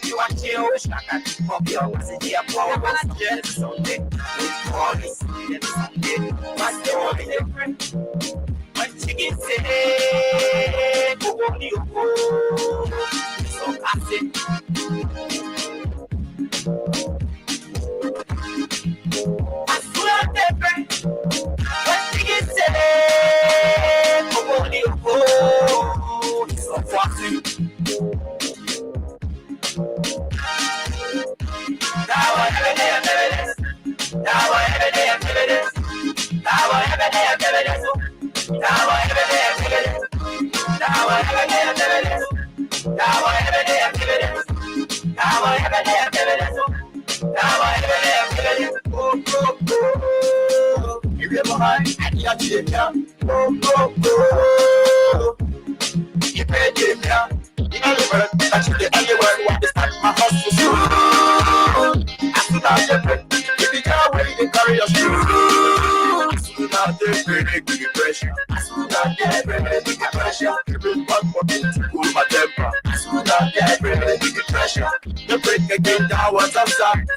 You are chill, shaka, pop your message, yeah, power, Sunday. What's the different? What chicken say? Go on you. So classic. What's the different? What chicken say? Go on you. So classic.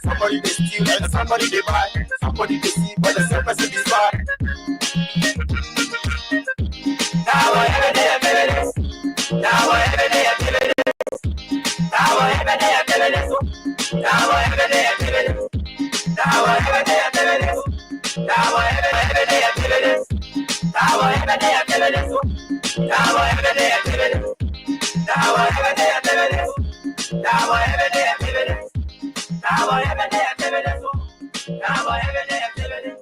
Somebody they steal and somebody they buy. Somebody they see but the same person is bad. Now every day I feel this. Now every day I feel this. Now every day I feel this. Now every day I feel this. Now every day I feel this. Now every day I feel this. Now every day I feel this. Now every day I feel this. Now every day I feel this. Now every day I feel this. Now every day I feel this. Now every day I feel this.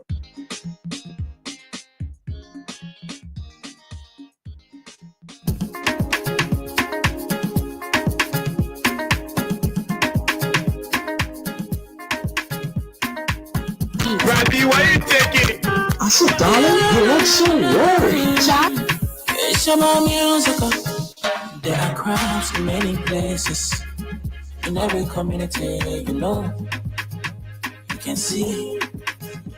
Randy, why you taking? I said, darling, you look so worried. It's about musical. There are crowds in many places. In every community, you know, you can see.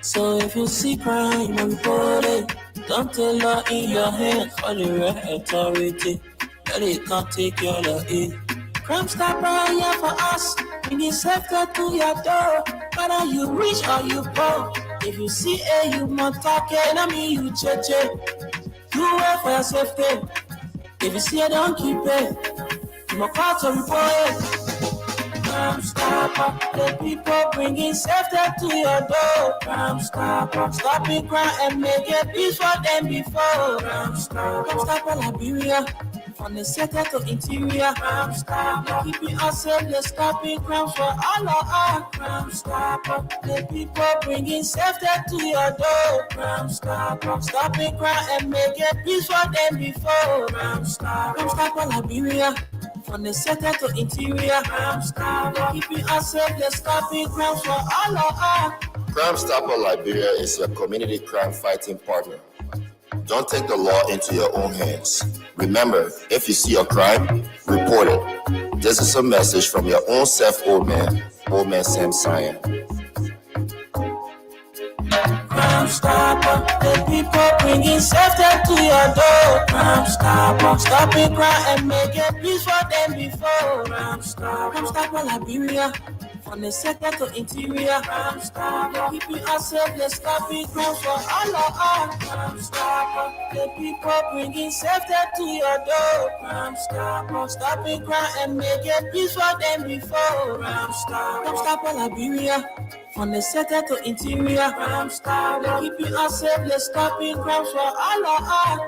So if you see crime, you report it. Don't take law in your hands for the right authority. That it can't take your law in. Crime stopper here for us. Bring it safety to your door. Whether you rich or you poor. If you see a you must talk it. I mean you check. Do it for your safety. If you see it, don't keep it. You must call to report it. Crime stopper, the people bringing safety to your door. Crime stopper, stopping crime and make it peace for them before. Crime stopper, Liberia, from the center to interior. Crime stopper, keeping us safe, the stopping crime for all of us. Crime stopper, the people bringing safety to your door. Crime stopper, stopping crime and make it peace for them before. Crime stopper, Liberia. From the center to interior, Crime Stopper, keeping us safe, the stopping crime for all of us. Crime Stopper Liberia is your community crime fighting partner. Don't take the law into your own hands. Remember, if you see a crime, report it. This is a message from your own self, Old Man Sam Cyan. Crime Stopper, the people bringing safety to your door. Crime Stopper, stopping crime and making peace for them before. Crime Stopper, Liberia, from the center to interior. Crime Stopper, keeping us safe, the stopping crime for all of us. Crime Stopper, the people bringing safety to your door. Crime Stopper, stopping crime and making peace for them before. Crime Stopper, Liberia. From the center to interior, Crime Stopper, keeping us safe, let's stopping crime for all of us.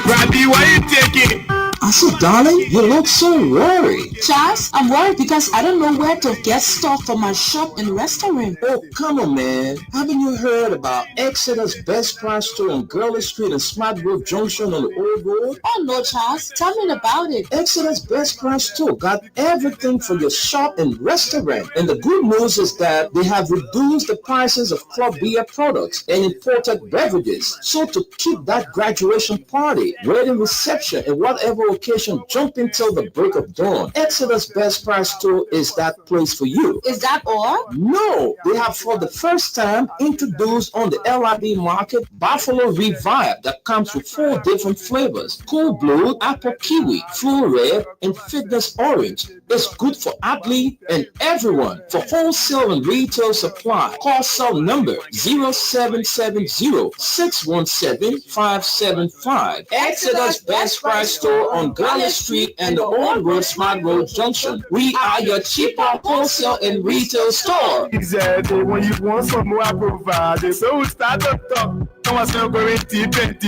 Randy, why you taking? I said, darling, you look so worried. Charles, I'm worried because I don't know where to get stuff for my shop and restaurant. Oh, come on, man. Haven't you heard about Exodus Best Price Store on Gurley Street and Smart Grove Junction on the Old Road? Oh no, Charles, tell me about it. Exodus Best Price Store got everything for your shop and restaurant. And the good news is that they have reduced the prices of club beer products and imported beverages. So to keep that graduation party, wedding reception, and whatever occasion jumping till the break of dawn, Exodus Best Price Store is that place for you. Is that all? No, they have for the first time introduced on the LID market Buffalo Revive that comes with 4 different flavors: Cool Blue, Apple Kiwi, Full Red, and Fitness Orange. It's good for athlete and everyone. For wholesale and retail supply, call cell number 0770-617-575. Exodus Best Price Store on Gurley Street and the Old Road Smart Road Junction. We are your cheaper wholesale and retail store. Exactly. When you want some more, I provide it. So we start to talk. I want to go in deep, put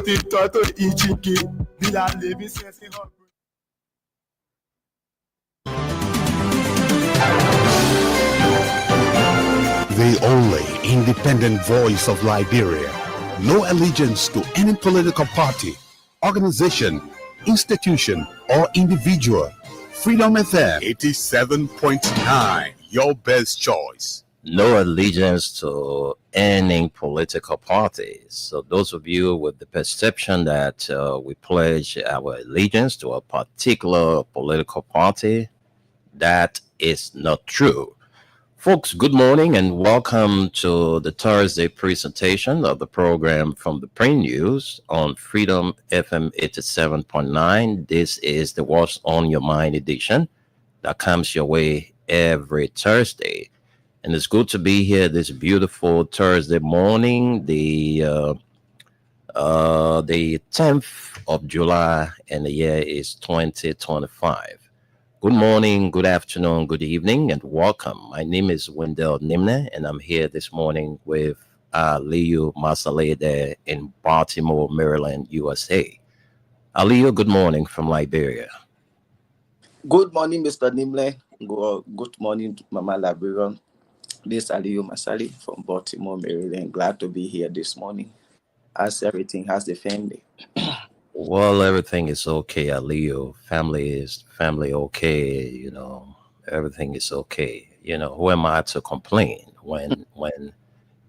it to each key. We are living sense in her. The only independent voice of Liberia. No allegiance to any political party, organization, institution, or individual. Freedom FM 87.9, your best choice. No allegiance to any political parties. So those of you with the perception that we pledge our allegiance to a particular political party, that is not true. Folks, good morning and welcome to the Thursday presentation of the program from the Print News on Freedom FM 87.9. This is the What's on Your Mind edition that comes your way every Thursday. And it's good to be here this beautiful Thursday morning, the 10th of July, and the year is 2025. Good morning, good afternoon, good evening, and welcome. My name is Wendell Nimne, and I'm here this morning with Aliyu Masalede in Baltimore, Maryland, USA. Aliyu, good morning from Liberia. Good morning, Mr. Nimle. Good morning, Mama Liberian. This is Aliyu Masali from Baltimore, Maryland. Glad to be here this morning. How's everything? How's the family? Well, everything is okay, Aliyu. Family okay, you know, everything is okay. You know, who am I to complain when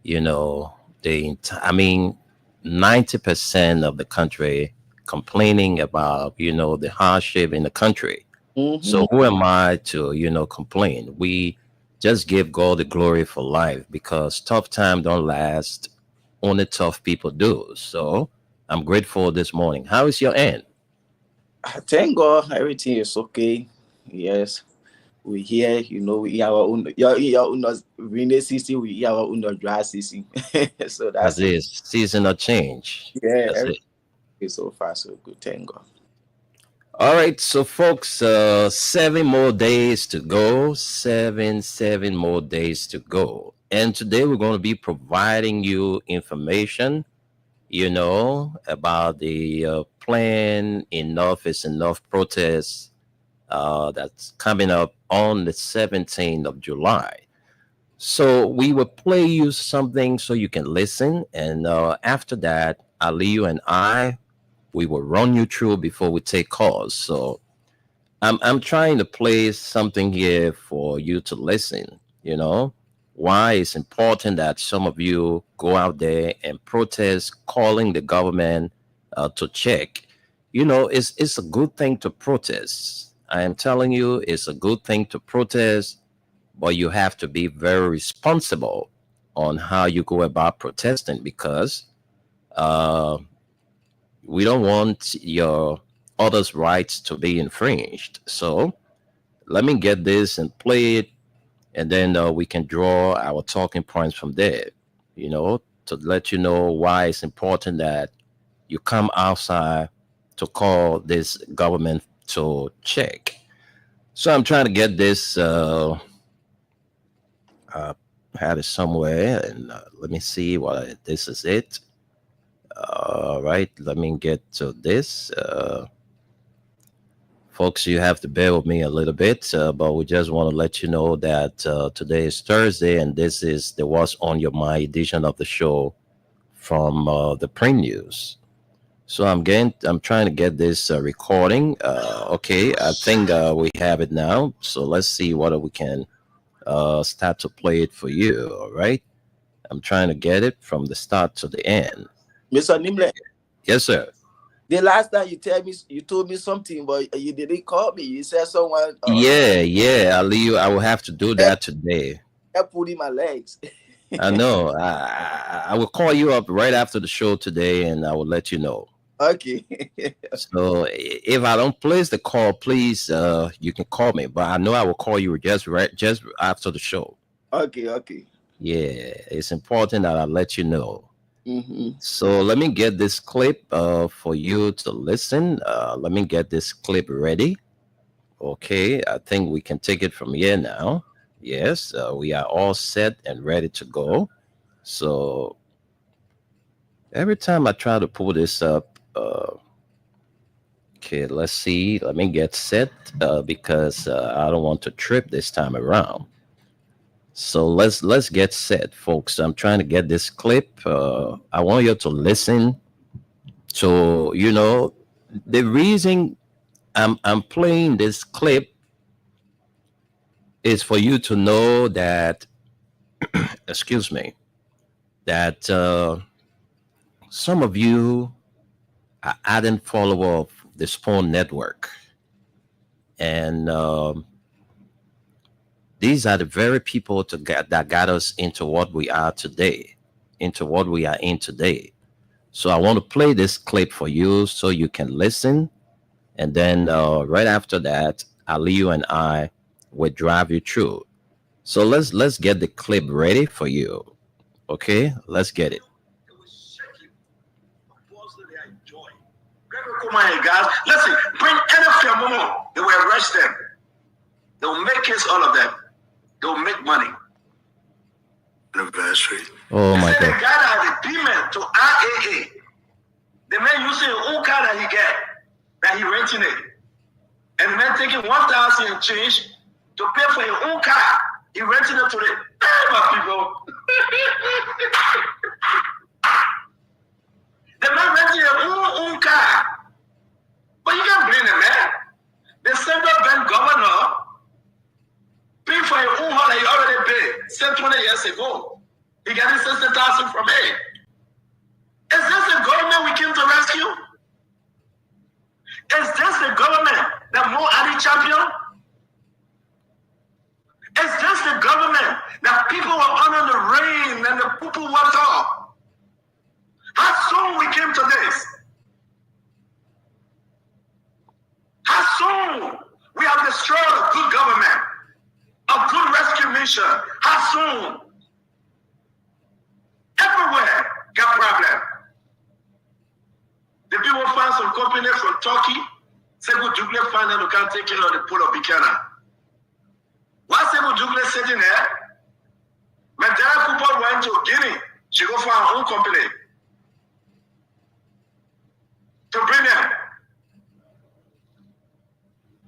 you know, 90% of the country complaining about, you know, the hardship in the country. Mm-hmm. So who am I to, you know, complain? We just give God the glory for life because tough times don't last. Only tough people do. So I'm grateful this morning. How is your end? Thank God, everything is okay. Yes, we here. You know, we our own. Your own rainy season. We our own dry season. So that's it. Seasonal change. Yeah, it's so far so good. Thank God. All right, so folks, 7 more days to go. Seven more days to go. And today we're going to be providing you information, you know, about the planned Enough is Enough protests that's coming up on the 17th of July. So we will play you something so you can listen. And after that, Aliyu and we will run you through before we take calls. So I'm trying to play something here for you to listen, you know, why it's important that some of you go out there and protest, calling the government to check. You know, it's a good thing to protest. I am telling you, it's a good thing to protest, but you have to be very responsible on how you go about protesting because we don't want your others' rights to be infringed. So let me get this and play it, and then we can draw our talking points from there, you know, to let you know why it's important that you come outside to call this government to check. So I'm trying to get this, had it somewhere, and let me see what this is it. All right, let me get to this. folks, you have to bear with me a little bit, but we just want to let you know that today is Thursday, and this is the What's on Your Mind edition of the show from the print news. So I'm trying to get this recording. Okay, I think we have it now. So let's see whether we can start to play it for you. All right. I'm trying to get it from the start to the end. Mr. Nimble. Yes, sir. The last time you told me something, but you didn't call me. You said someone. Yeah, Ali, I will have to do that today. I put in my legs. I know. I will call you up right after the show today, and I will let you know. Okay. So if I don't place the call, please, you can call me. But I know I will call you just after the show. Okay. Yeah, it's important that I let you know. Mm-hmm. So let me get this clip for you to listen. Let me get this clip ready. Okay, I think we can take it from here now. Yes, we are all set and ready to go. So every time I try to pull this up, okay, let's see. Let me get set because I don't want to trip this time around. So let's get set, folks. I'm trying to get this clip. I want you to listen. So the reason I'm playing this clip is for you to know that, excuse me, that some of you are ardent follower of the Spoon Network, and these are the very people that got us into what we are today, into what we are in today. So I want to play this clip for you so you can listen. And then right after that, Aliyu and I will drive you through. So let's get the clip ready for you. Okay, let's get it. Guys, listen, bring any film on. They will arrest them. They will make case all of them. They will make money. Anniversary. Oh my God. The guy that has a payment to RAA, the man using his own car that he get, that he renting it, and the man taking 1,000 and change to pay for his own car. He renting it to the people. The man renting his own car. But you can't blame the man. The central bank governor paid for your own home that he already paid, said 20 years ago. He got his 60,000 from it. Is this the government we came to rescue? Is this the government that Mo Ali champion? Is this the government that people were under the rain and the people walked off? How soon we came to this? How soon we have destroyed a good government, a good rescue mission? How soon? Everywhere got problem. The people find some company from Turkey, Sekou Dougle find out who can't take care of the pool of Buchanan. Why Sekou Dougle sitting there? Mandela Cooper went to Guinea. She go find her own company to bring them.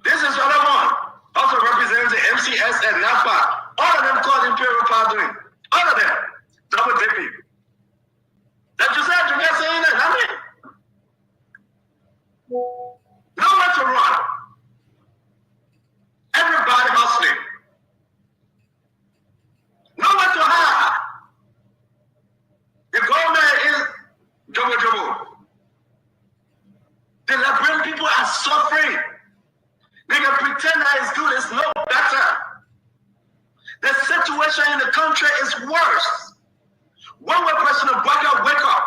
This is other one, also represents the MCS and NAFA. All of them called Imperial Powdering. All of them. Double dipping. That you said, you guys saying that, nothing. Nowhere to run. Everybody hustling. Nowhere to hide. The government is double. The Liberian people are suffering. They can pretend that it's good, it's no better. The situation in the country is worse. When will President Biden wake up?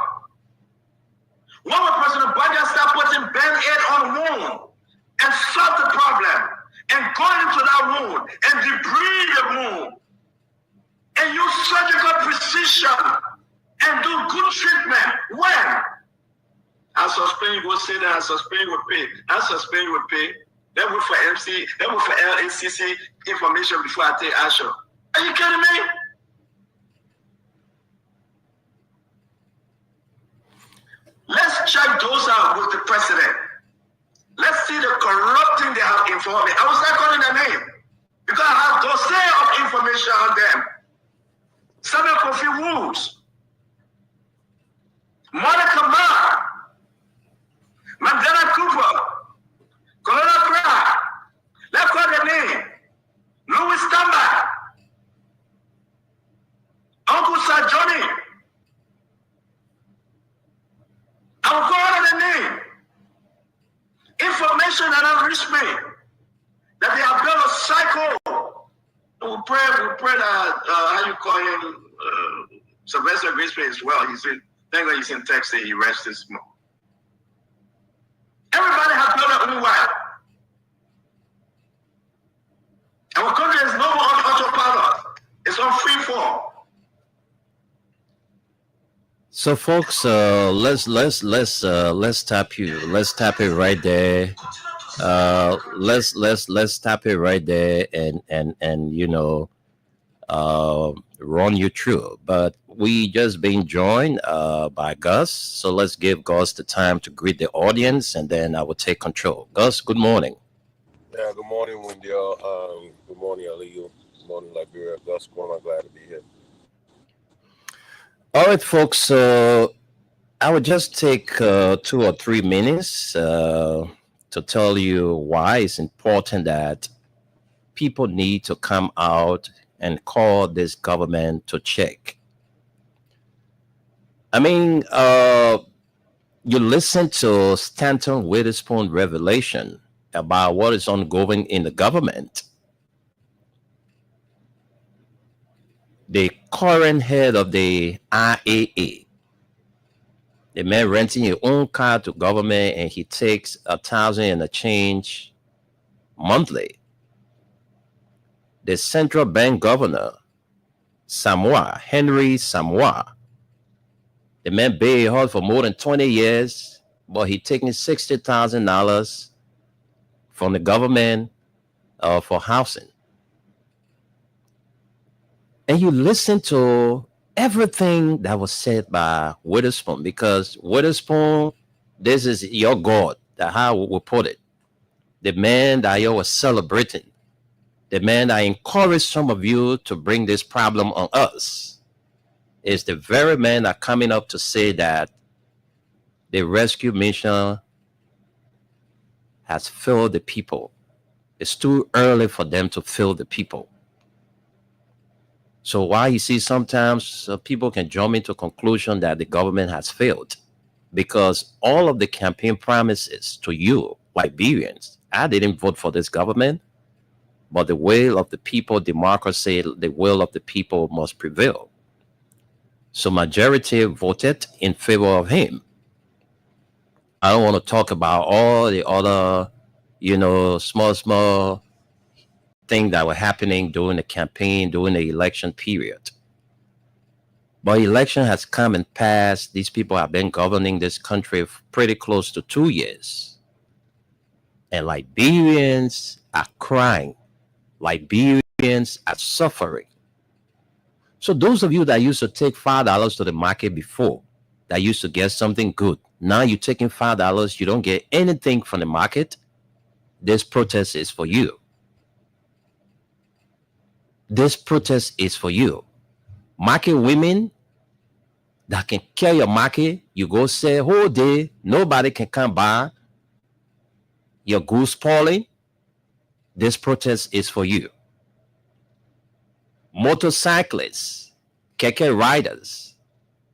When will President Biden start putting Band-Aid on wound and solve the problem and go into that wound and debride the wound and use surgical precision and do good treatment? When? I suspect you will say that, I suspect you will pay. I suspect you will pay. Then wait for MC, then wait for LACC information before I take action. Are you kidding me? Let's check those out with the president. Let's see the corrupting they have informed me. I will start calling their name because I have dossier of information on them. Samuel Kofi Woods, Monica Ma, Mandela Cooper, Colonel Craig, let's call their name. Louis Tamba, Uncle Sir Johnny. I will call their name. Information that have reached me that they have built a cycle. We pray that how you call him Sylvester Grisby as well. He's in, thank God he's in Texas. He rests this month. Everybody has built their own way. Our country is no more on autopilot. It's on free fall. So, folks, let's tap you. Let's tap it right there. Let's tap it right there and you know, run you through. But we just being joined by Gus. So let's give Gus the time to greet the audience, and then I will take control. Gus, good morning. Yeah, good morning, Wendell. Good morning, Aliyu. Good morning, Liberia. Gus, I'm glad to be here. All right, folks. I would just take 2 or 3 minutes to tell you why it's important that people need to come out and call this government to check. I mean, you listen to Stanton Witherspoon revelation about what is ongoing in the government. The current head of the IAA, the man renting his own car to government, and he takes $1,000 and a change monthly. The central bank governor, Samoa, Henry Samoa, the man been hard for more than 20 years, but he taking $60,000 from the government for housing. And you listen to everything that was said by Witherspoon, because Witherspoon, this is your God, that how we put it. The man that you were celebrating, the man that encouraged some of you to bring this problem on us, is the very man that coming up to say that the rescue mission has failed the people. It's too early for them to fail the people. So why you see sometimes people can jump into conclusion that the government has failed, because all of the campaign promises to you, Liberians, I didn't vote for this government, but the will of the people, democracy, the will of the people must prevail. So majority voted in favor of him. I don't want to talk about all the other, you know, small things that were happening during the campaign, during the election period. But election has come and passed. These people have been governing this country pretty close to 2 years. And Liberians are crying. Liberians are suffering. So those of you that used to take $5 to the market before, that used to get something good, now you're taking $5, you don't get anything from the market. This protest is for you. This protest is for you. Market women that can carry your market, you go sell whole day, nobody can come by. Your goods spoiling. This protest is for you. Motorcyclists, keke riders,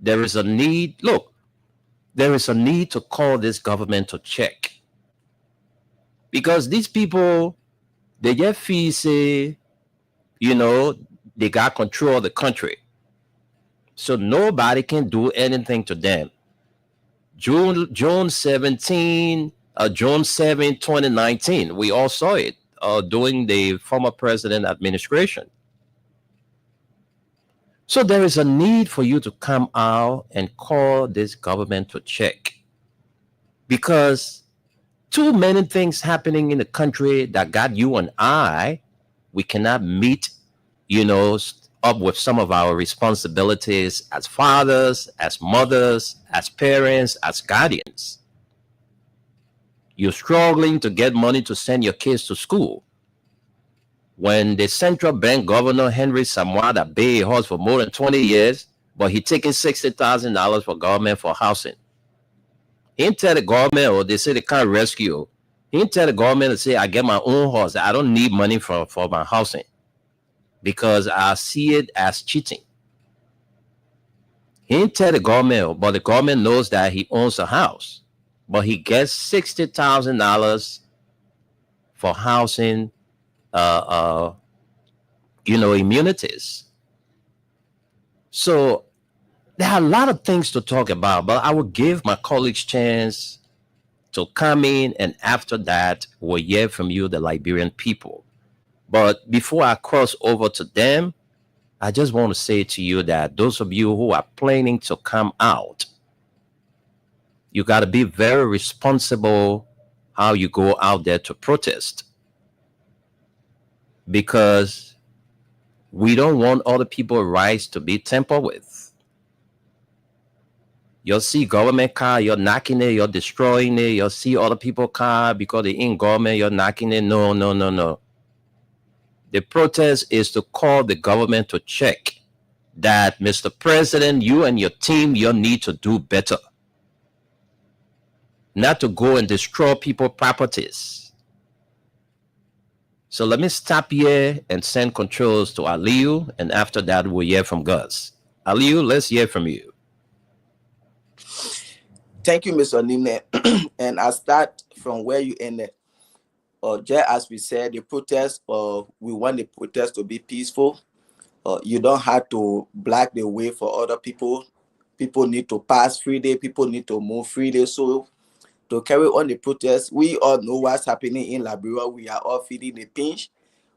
there is a need. Look, there is a need to call this government to check. Because these people, they get fees, say, you know, they got control of the country. So nobody can do anything to them. June 7, 2019, we all saw it during the former president administration. So there is a need for you to come out and call this government to check. Because too many things happening in the country that got you and I, we cannot meet, you know, up with some of our responsibilities as fathers, as mothers, as parents, as guardians. You're struggling to get money to send your kids to school. When the central bank governor, Henry Samwada, paid a horse for more than 20 years, but he taking $60,000 for government for housing. He didn't tell the government, or they say they can't rescue. He didn't tell the government to say, I get my own horse. I don't need money for my housing because I see it as cheating. He didn't tell the government, but the government knows that he owns a house. But he gets $60,000 for housing, immunities. So there are a lot of things to talk about, but I will give my colleagues chance to come in, and after that, we'll hear from you, the Liberian people. But before I cross over to them, I just want to say to you that those of you who are planning to come out, you got to be very responsible how you go out there to protest. Because we don't want other people's rights to be tampered with. You'll see government car, you're knocking it, you're destroying it. You'll see other people's car because they're in government, you're knocking it. No. The protest is to call the government to check that, Mr. President, you and your team, you need to do better. Not to go and destroy people's properties. So let me stop here and send controls to Aliyu, and after that, we'll hear from Gus. Aliyu, let's hear from you. Thank you, Mr. Nimne. And I start from where you ended. Just as we said, the protest, we want the protest to be peaceful. You don't have to block the way for other people. People need to pass freely. People need to move freely. So to carry on the protest, we all know what's happening in Liberia. We are all feeling the pinch.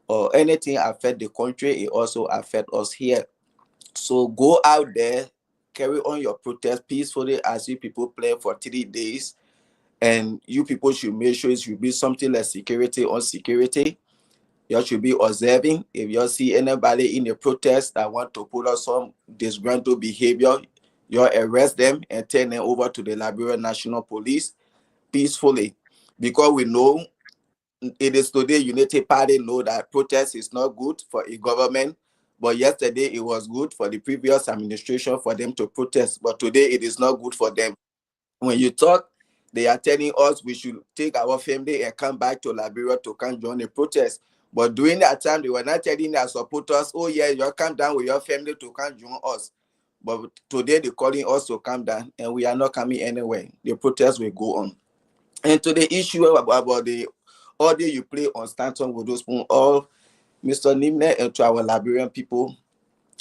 Or anything affect the country, it also affect us here. So go out there, carry on your protest peacefully as you people plan for 3 days. And you people should make sure it should be something like security on security. You should be observing. If you see anybody in the protest that want to put up some disgruntled behavior, you arrest them and turn them over to the Liberian National Police peacefully. Because we know it is today Unity Party know that protest is not good for a government. But yesterday it was good for the previous administration for them to protest. But today it is not good for them. When you talk, they are telling us we should take our family and come back to Liberia to come join the protest. But during that time, they were not telling their supporters, oh yeah, you come down with your family to come join us. But today they're calling us to come down, and we are not coming anywhere. The protest will go on. And to the issue about the audio you play on Stanton Witherspoon, all Mr. Nimne, and to our Liberian people,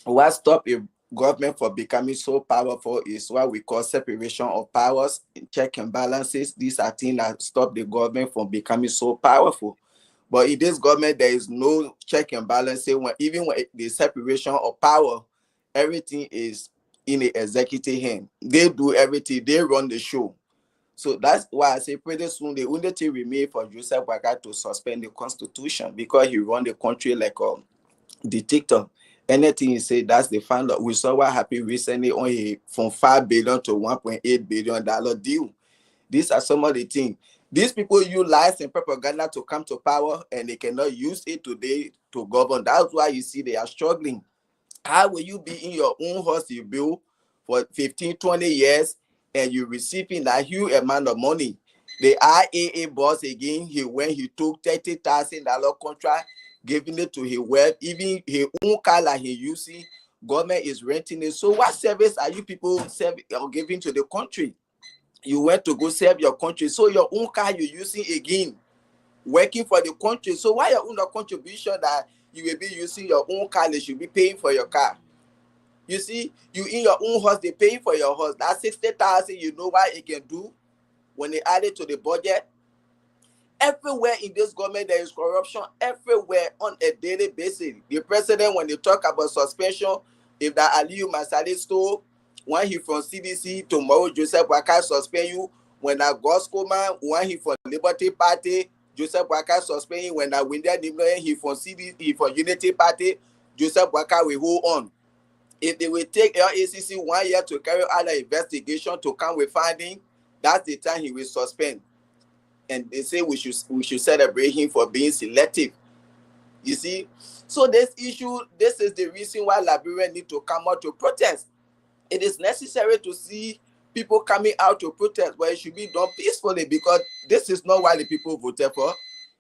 what stop a government from becoming so powerful is what we call separation of powers, check and balances. These are things that stop the government from becoming so powerful. But in this government, there is no check and balance. Even when the separation of power, everything is in the executive hand. They do everything. They run the show. So that's why I say pretty soon the only thing remain for Joseph Boakai to suspend the constitution, because he run the country like a dictator. Anything he say, that's the final. We saw what happened recently on from $5 billion to $1.8 billion deal. These are some of the things. These people use lies and propaganda to come to power, and they cannot use it today to govern. That's why you see they are struggling. How will you be in your own house you build for 15, 20 years, and you receiving that huge amount of money? The IAA boss again, he took $30,000 contract, giving it to his wife, even his own car that he using, government is renting it. So what service are you people giving to the country? You went to go serve your country, so your own car you're using again, working for the country. So why your own contribution that you will be using your own car, they should be paying for your car? You see, you in your own house, they paying for your house. That 60,000, you know what it can do when they add it to the budget? Everywhere in this government, there is corruption everywhere on a daily basis. The president, when they talk about suspension, if that Aliyu Masale stole, when he from CDC, tomorrow Joseph Boakai suspend you. When that Goskoman, when he from Liberty Party, Joseph Boakai suspend you. When that Windia Nimble, he from CDC, he from Unity Party, Joseph Boakai will hold on. If they will take LACC 1 year to carry out an investigation to come with finding, that's the time he will suspend. and they say we should celebrate him for being selective. You see, so this is the reason why Liberians need to come out to protest. It is necessary to see people coming out to protest, but it should be done peacefully, because this is not why the people voted for.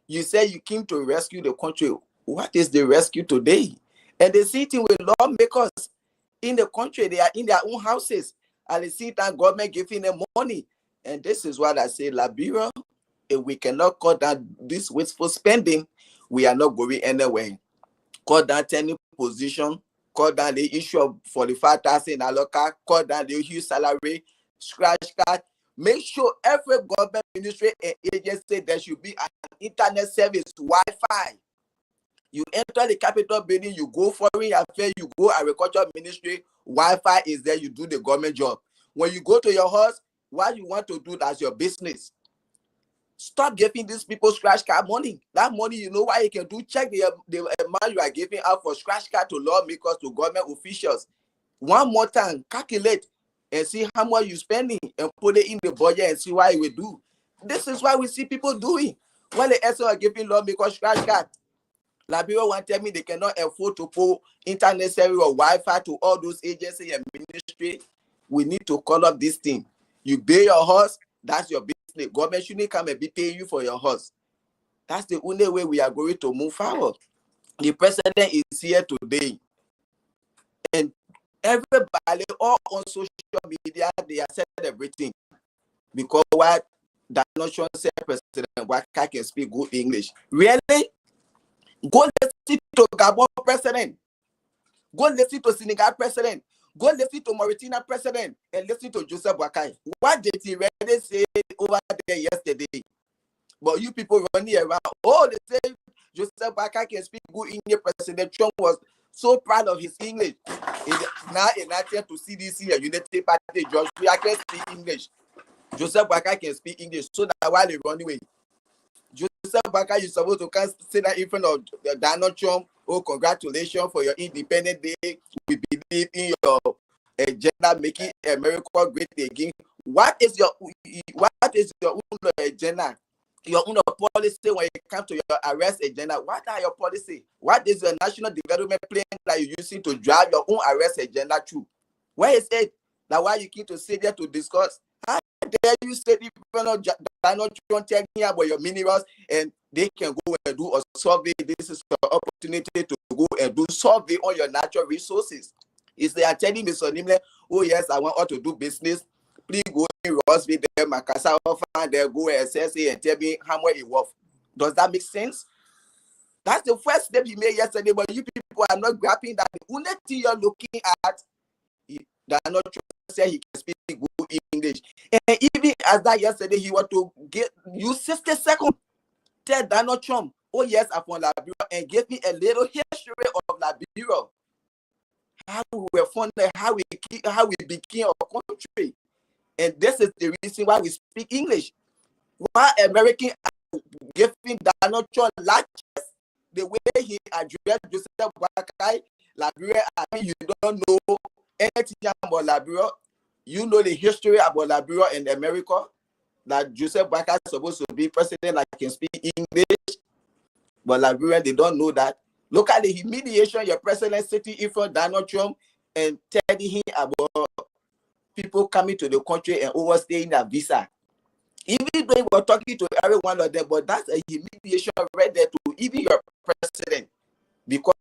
You say you came to rescue the country. What is the rescue today? And the sitting with lawmakers in the country, they are in their own houses, and the sit and government giving them money. And this is what I say, Liberia, if we cannot cut down this wasteful spending, we are not going anywhere. Cut down any position, cut down the issue of 45,000 in Aloka, cut down the huge salary, scratch card. Make sure every government ministry and agency there should be an internet service, Wi-Fi. You enter the Capitol building, you go foreign affairs, you go agriculture ministry, Wi-Fi is there, you do the government job. When you go to your house, what you want to do, that's your business. Stop giving these people scratch card money. That money, you know what you can do? Check the amount you are giving out for scratch card to lawmakers, to government officials. One more time, calculate and see how much you're spending and put it in the budget and see what it will do. This is why we see people doing. When the SO are giving lawmakers scratch card, Liberia want to tell me they cannot afford to put internet service or Wi-Fi to all those agencies and ministry. We need to call up this thing. You pay your house, that's your business. Government shouldn't come and be paying you for your house. That's the only way we are going to move forward. The president is here today, and everybody, all on social media, they are celebrating because what Donald Trump said, President Waka can speak good English. Really? Go listen to Gabon president. Go listen to Senegal president. Go listen to Mauritania president and listen to Joseph Boakai. What did he really say over there yesterday? But you people running around, oh, they say Joseph Boakai can speak good English. President Trump was so proud of his English. Now in attempt to CDC and Unity Party, Joshua can speak English. Joseph Boakai can speak English. So that while they run away, Joseph Boakai, you're supposed to come say that in front of Donald Trump. Oh, congratulations for your Independence Day. We believe in your agenda, making America great again. What is your own agenda? Your own policy when it comes to your arrest agenda? What are your policy? What is your national development plan that you're using to drive your own arrest agenda through? Where is it? Now, why you keep to sit there to discuss? How dare you say in front of Donald Trump telling me about your minerals and they can go and do a survey? This is the opportunity to go and do survey on your natural resources. Is they are telling Mr. Nimle, oh yes, I want all to do business. Please go in Rossville, there, Makasa, and there, go and assess it and tell me how much it worth. Does that make sense? That's the first step he made yesterday, but you people are not grabbing that. The only thing you're looking at, Donald Trump said he can speak good English. And even as that yesterday, he want to use 60 seconds. Tell Donald Trump, oh yes, I'm from Liberia, and give me a little history of Liberia. How we were founded, how we became a country. And this is the reason why we speak English. Why Americans are giving Donald Trump latches, the way he addressed Joseph Boakai, Liberia. I mean, you don't know anything about Liberia. You know the history about Liberia and America. That Joseph Boakai is supposed to be president, like can speak English, but Liberians, they don't know that. Look at the humiliation your president sitting in front of Donald Trump and telling him about people coming to the country and overstaying their visa. Even though he was talking to every one of them, but that's a humiliation right there to even your president, because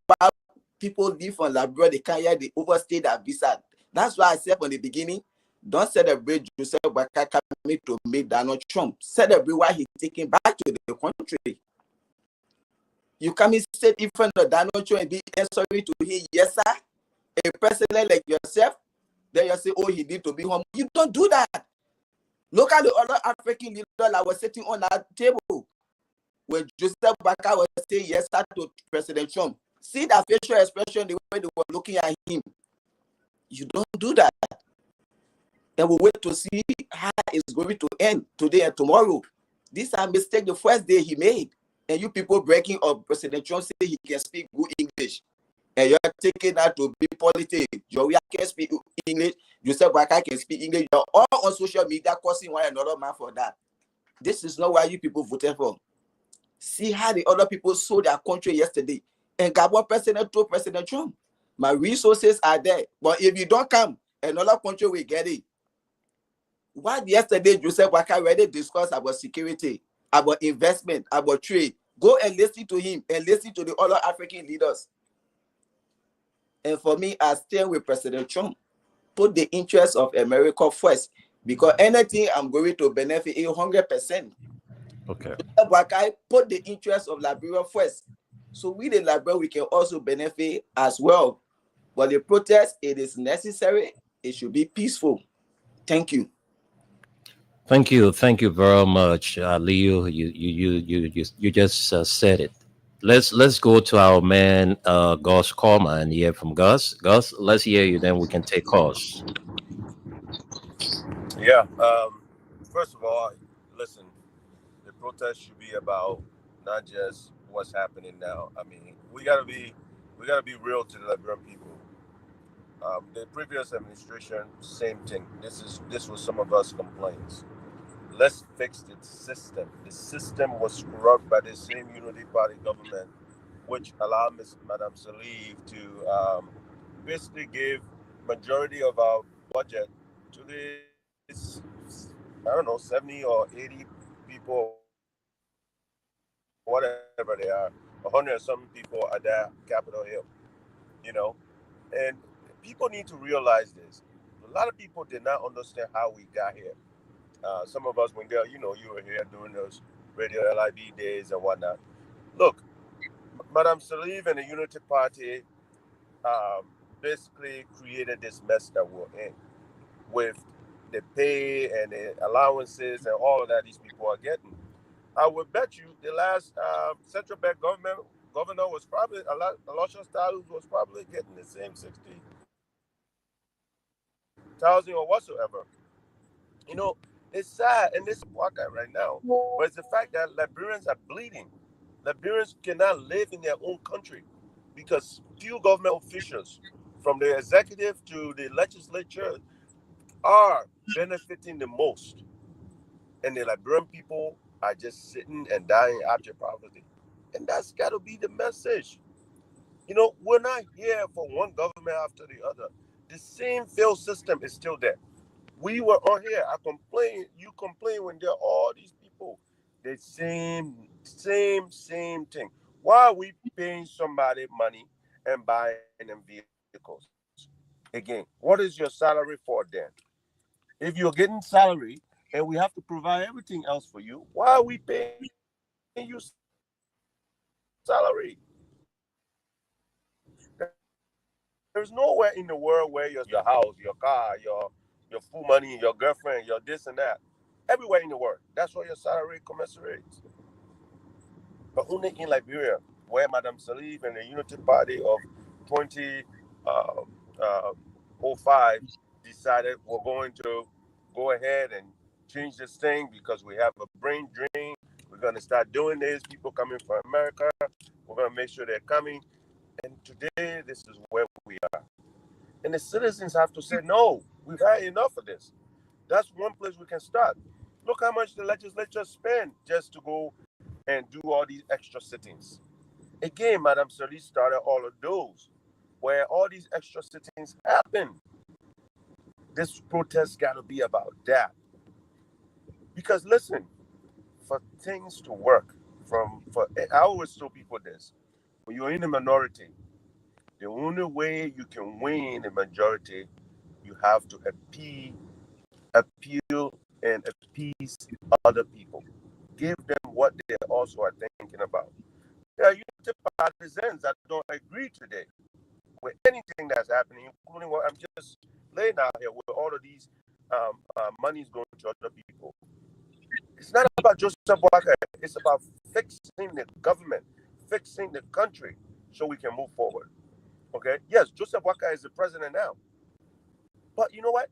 people live from Liberia, they can't hear, they overstay their visa. That's why I said from the beginning, don't celebrate Joseph Boakai coming to meet Donald Trump. Celebrate why he's taking back to the country. You come and sit in front of Donald Trump and be sorry to him, yes, sir. A president like yourself, then you say, oh, he need to be home. You don't do that. Look at the other African leader that was sitting on that table when Joseph Boakai was saying yes, sir, to President Trump. See that facial expression, the way they were looking at him. You don't do that. And we'll wait to see how it's going to end today and tomorrow. This is a mistake the first day he made. And you people breaking up, President Trump say he can speak good English. And you're taking that to be politics. Joria can speak English. Joseph Boakai can speak English. You're all on social media cursing one another man for that. This is not why you people voted for. See how the other people sold their country yesterday. And Gabon president told President Trump, my resources are there. But if you don't come, another country will get it. What yesterday Joseph Waka already discussed about security, about investment, about trade. Go and listen to him and listen to the other African leaders. And for me, I stand with President Trump. Put the interests of America first, because anything I'm going to benefit 100%. Okay. Put the interests of Liberia first. So we the Liberia, we can also benefit as well. But the protest, it is necessary. It should be peaceful. Thank you. Thank you very much, Leo. You just said it. Let's go to our man Gus Coleman and hear from Gus. Gus, let's hear you. Then we can take calls. Yeah. First of all, listen. The protest should be about not just what's happening now. I mean, we gotta be real to the Liberian people. The previous administration, same thing. This was some of us complaints. Let's fix the system. The system was corrupt by the same Unity Party government, which allowed Madame Saliv to basically give majority of our budget to this, I don't know, 70 or 80 people, whatever they are, 100 or some people at that Capitol Hill, and people need to realize this. A lot of people did not understand how we got here. Some of us, when you were here during those Radio LIB days and whatnot. Look, Madame Saliv and the Unity Party basically created this mess that we're in with the pay and the allowances and all of that these people are getting. I would bet you the last central bank governor was probably, Aloysius Stallings was probably getting the same 60,000 or whatsoever. It's sad, and this is Waka right now, but it's the fact that Liberians are bleeding. Liberians cannot live in their own country because few government officials, from the executive to the legislature, are benefiting the most. And the Liberian people are just sitting and dying abject poverty. And that's got to be the message. We're not here for one government after the other. The same failed system is still there. We were on here. You complain when there are all these people. The same thing. Why are we paying somebody money and buying them vehicles? Again, what is your salary for then? If you're getting salary and we have to provide everything else for you, why are we paying you salary? There's nowhere in the world where your house, your car, your full money, your girlfriend, your this and that. Everywhere in the world. That's where your salary commensurates. But only in Liberia, where Madame Saliv and the Unity Party of 2005 decided we're going to go ahead and change this thing because we have a brain drain. We're going to start doing this. People coming from America. We're going to make sure they're coming. And today, this is where we are. And the citizens have to say, no, we've had enough of this. That's one place we can start. Look how much the legislature spent just to go and do all these extra sittings. Again, Madame Saliv started all of those where all these extra sittings happen. This protest got to be about that. Because listen, for things to work, I always tell people this, when you're in the minority, the only way you can win the majority, you have to appeal and appease other people. Give them what they also are thinking about. There are Unity partisans that don't agree today with anything that's happening, including what I'm just laying out here with all of these monies going to other people. It's not about Joseph Boakai. It's about fixing the government, fixing the country so we can move forward. Okay? Yes, Joseph Boakai is the president now. But you know what?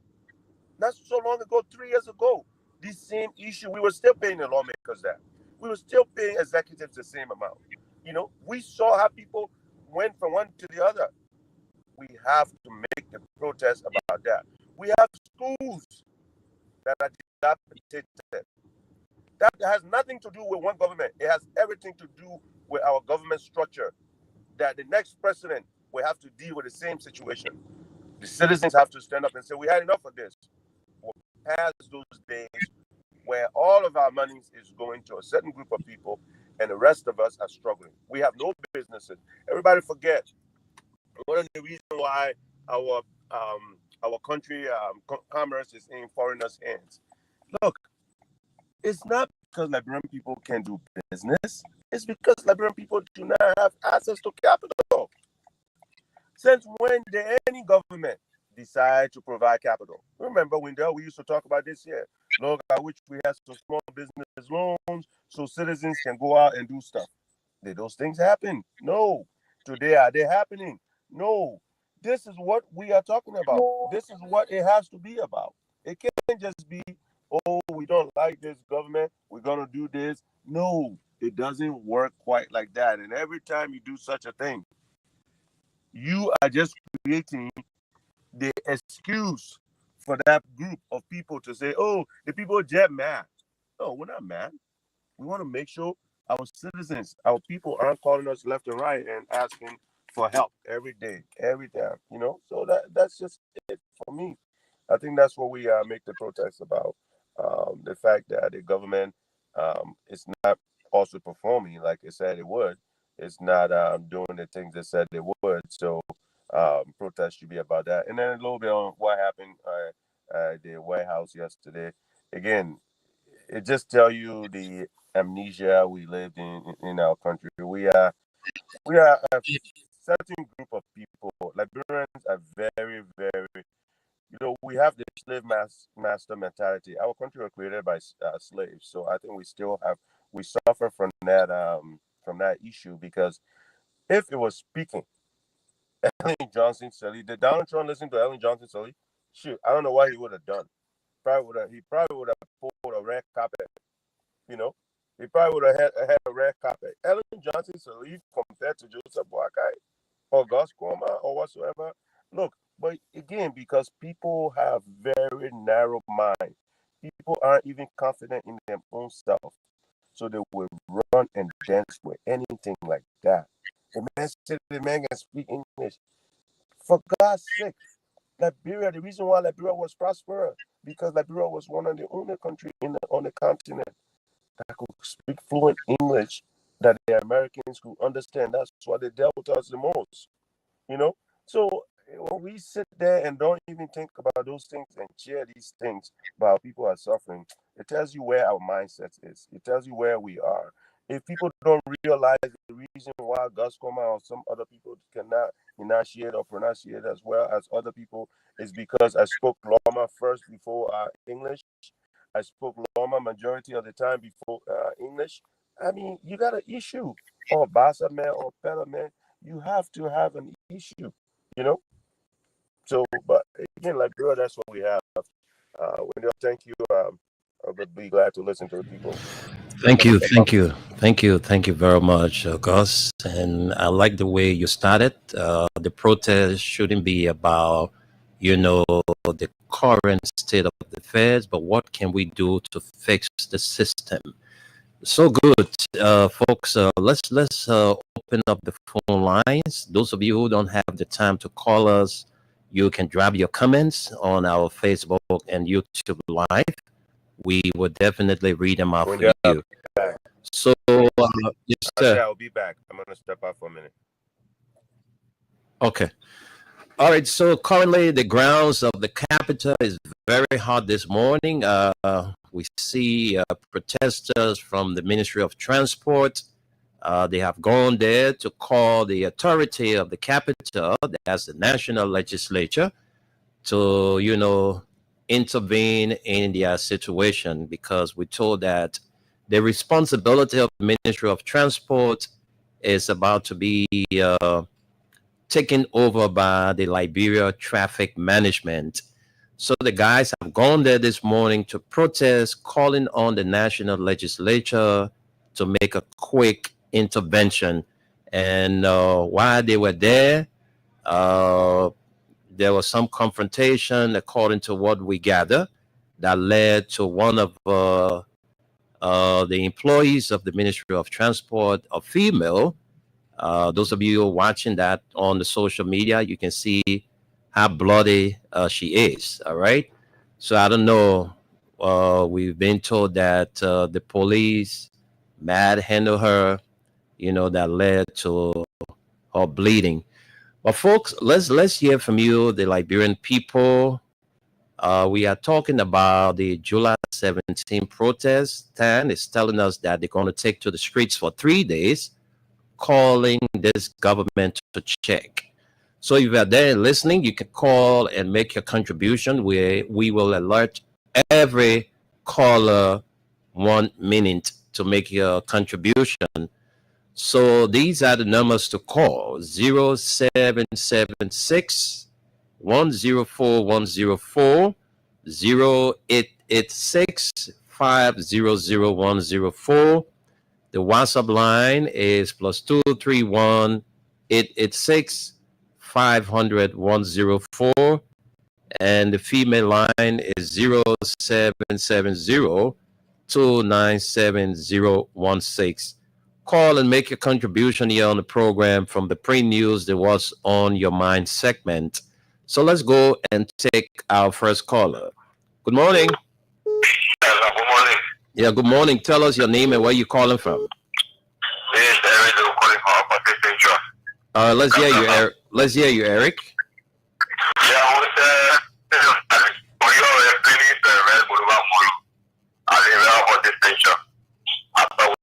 Not so long ago, 3 years ago, this same issue, we were still paying the lawmakers that. We were still paying executives the same amount. We saw how people went from one to the other. We have to make the protest about that. We have schools that are dilapidated. That has nothing to do with one government. It has everything to do with our government structure. That the next president will have to deal with the same situation. The citizens have to stand up and say, we had enough of this. We'll pass those days where all of our money is going to a certain group of people and the rest of us are struggling. We have no businesses. Everybody forget one of the reasons why our country commerce is in foreigners' hands. Look, it's not because Liberian people can do business. It's because Liberian people do not have access to capital. Since when did any government decide to provide capital? Remember, Wendell, we used to talk about this here. Look, I wish we had some small business loans so citizens can go out and do stuff. Did those things happen? No. Today, are they happening? No. This is what we are talking about. This is what it has to be about. It can't just be, oh, we don't like this government, we're going to do this. No, it doesn't work quite like that. And every time you do such a thing, you are just creating the excuse for that group of people to say, oh, the people just mad. No, we're not mad. We want to make sure our citizens, our people aren't calling us left and right and asking for help every day, every time, you know? So that's just it for me. I think that's what we make the protest about. The fact that the government is not also performing like it said it would. It's not doing the things it said it would. So protest should be about that. And then a little bit on what happened at the White House yesterday. Again, it just tells you the amnesia we lived in our country. We are a certain group of people. Liberians are very, very, we have the slave master mentality. Our country was created by slaves, so I think we suffer from that issue, because if it was speaking, Ellen Johnson Sirleaf, did Donald Trump listen to Ellen Johnson Sirleaf? Shoot, I don't know what he would have done. He probably would have pulled a red carpet. He probably would have had a red carpet. Ellen Johnson Sirleaf compared to Joseph Boakai or Gus Kwama or whatsoever. Look, but again, because people have very narrow mind, people aren't even confident in their own self, so they will run and dance with anything like that. The man said the man can speak English. For God's sake, Liberia, the reason why Liberia was prosperous, because Liberia was one of the only countries on the continent that could speak fluent English that the Americans could understand. That's why they dealt with us the most, So when we sit there and don't even think about those things and share these things about people are suffering, it tells you where our mindset is. It tells you where we are. If people don't realize the reason why Gus Kwama or some other people cannot enunciate or pronunciate as well as other people is because I spoke Loma first before English. I spoke Loma majority of the time before English. I mean, you got an issue. Or Bassa man or Pella man, you have to have an issue, So, but again, like girl, that's what we have. Thank you. I'll be glad to listen to the people. Thank you very much, Gus. And I like the way you started. The protest shouldn't be about, the current state of the affairs, but what can we do to fix the system? So good, folks. Let's open up the phone lines. Those of you who don't have the time to call us, you can drop your comments on our Facebook and YouTube Live. We will definitely read them out for you. So, yes, sir. I'll be back. I'm going to step out for a minute. Okay. All right. So currently the grounds of the Capitol is very hot this morning. We see protesters from the Ministry of Transport. They have gone there to call the authority of the Capitol, that's the national legislature, to, intervene in their situation, because we're told that the responsibility of the Ministry of Transport is about to be taken over by the Liberia Traffic Management. So the guys have gone there this morning to protest, calling on the national legislature to make a quick intervention. And while they were there was some confrontation, according to what we gather, that led to one of the employees of the Ministry of Transport are female. Those of you watching that on the social media, you can see how bloody she is. All right. So I don't know. We've been told that the police manhandled her, that led to her bleeding. But folks, let's hear from you, the Liberian people. We are talking about the July 17 protest. TAN is telling us that they're going to take to the streets for 3 days, calling this government to check. So if you are there listening, you can call and make your contribution. We will alert every caller 1 minute to make your contribution. So these are the numbers to call: 0776 104 104, 0886 500 104. The WhatsApp line is +231 886 500 104, and the female line is 0770 297 016. Call and make your contribution here on the program from the pre-news, the What's on Your Mind segment. So let's go and take our first caller. Good morning. Good morning. Yeah, good morning. Tell us your name and where you're calling from. This is Eric calling from Upper Central. Let's hear you, Eric. Let's hear you, Eric. Yeah, I was for your explaining the Red Bull Mall. I live in Upper Central. After we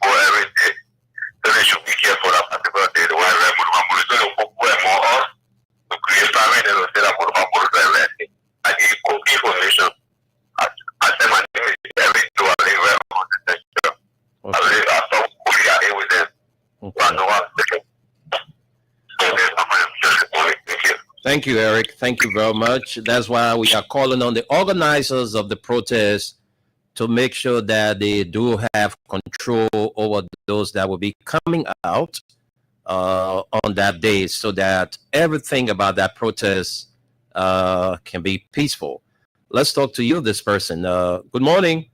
go every day, so they should be careful that particular day. The one Red Bull Mall is going to put more us to create family. They will say that Bull Mall is everything. I give cookie information. I say my name is Eric to I live in Upper Central. I live after we are here with them. Thank you, Eric. Thank you very much. That's why we are calling on the organizers of the protest to make sure that they do have control over those that will be coming out on that day, so that everything about that protest can be peaceful. Let's talk to you, this person. Good morning.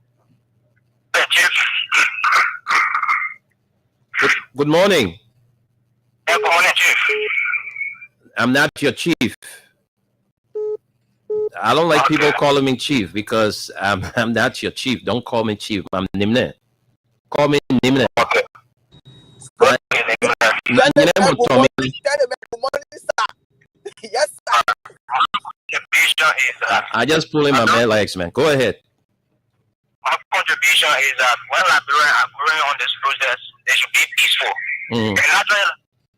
Good morning. Good morning, Chief. I'm not your chief. I don't like people calling me chief because I'm not your chief. Don't call me chief. I'm Nimne. Call me Nimne. Okay. Yes, sir. I just pull in my bare legs, man. Go ahead. My contribution is that when Liberians are going on this protest, they should be peaceful.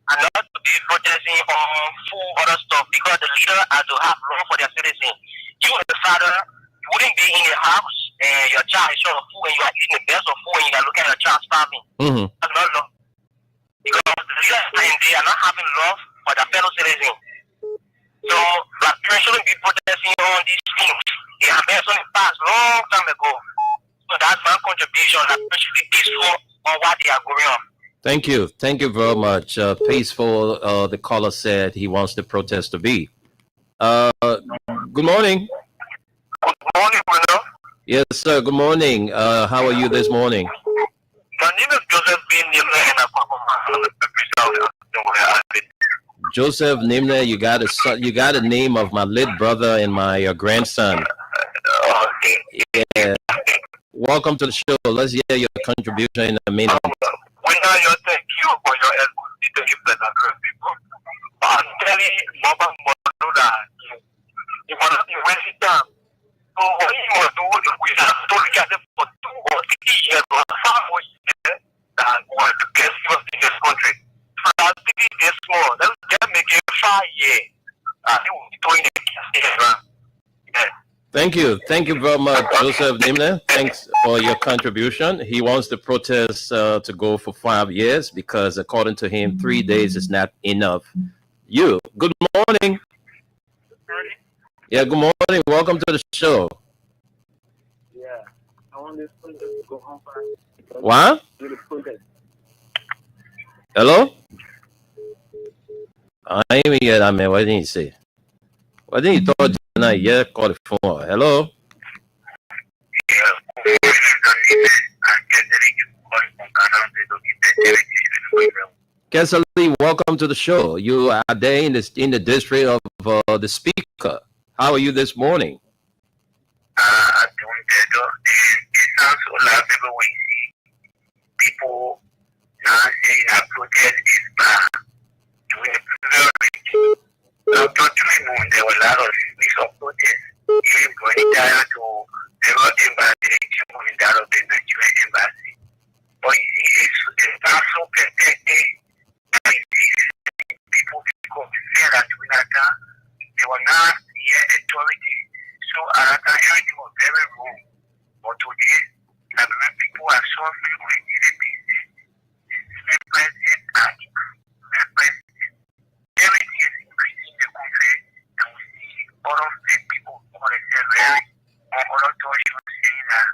And not to be protesting on full other stuff, because the leader has to have room for their citizens. You as a father, you wouldn't be in your house and your child is short of food and you are eating the best of food and you are looking at your child starving. That's not love. Because the leaders they are not having love for their fellow citizens. So Liberians shouldn't be protesting on these things. They have been something past long time ago. So that's my contribution. Liberians should be peaceful on what they are going on. Thank you. Thank you very much. Peaceful, the caller said he wants the protest to be. Good morning. Good morning, brother. Yes, sir. Good morning. How are you this morning? My name is Joseph B. Nimle, and I'm Joseph Nimle, you got a name of my late brother and my grandson. Yeah. Welcome to the show. Let's hear your contribution in a minute. Thank you for your leadership that address people. I'm telling Mama Moduda, you want to be ready down. So what you want to do, we have to look at it for 2 or 3 years or 5 more years that want to get us in this country. So our city is small. Let's just make it 5 years. They will be doing it. Yeah. Thank you. Thank you very much, Joseph Nimle. Thanks for your contribution. He wants the protest to go for 5 years because, according to him, 3 days is not enough. You, good morning. Yeah, good morning. Welcome to the show. Yeah, I want this protest to go on fire. What? Hello? I ain't even hear that, man. What didn't you say? What didn't you thought? Yeah, call the phone. Hello? Kesali, welcome to the show. You are there in the district of the speaker. How are you this morning? People now saying that protest is bad. During the previous there were a lot of weeks of protests. Even going down to the embassy, going down to the Nigerian embassy. But you see, it's not so protected. People feel that they were not near authority. So everything was very wrong. But today, people are suffering with the president and the president. Everything is increasing in the country, and we see all of the people who are very other churches saying that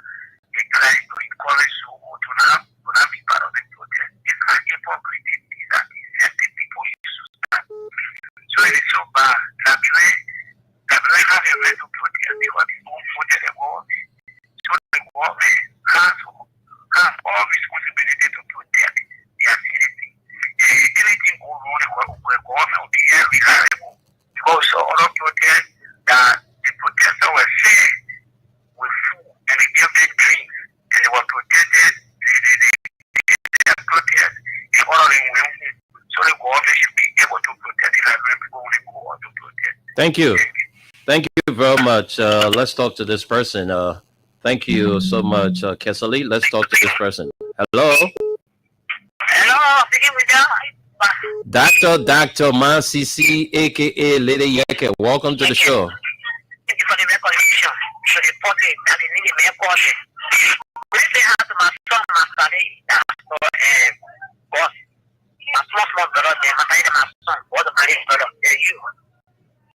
they try to encourage you to not be part of the protest. It's not hypocrisy. These are the people used to start. So it is so bad. That we have a right to protest. They were people who voted the government. So the government has all responsibility to protect their citizens. Anything go wrong, the government will be very reliable. Because other protests that the protesters were saying with food and they gave them drinks and they were protected, their protest in order to win. So the government should be able to protect the Liberian people when they go on to protest. Thank you. Thank you very much. Let's talk to this person. Thank you so much, Kesali. Let's talk to this person. Hello? Hello, speaking with you. Dr. Mansisi, a.k.a. Lady Yeke. Welcome to the show. Thank you for the recognition. For the portrait and the need to portrait. We say how to my son, my study, boss. My small brother, my son, what the money brother, you.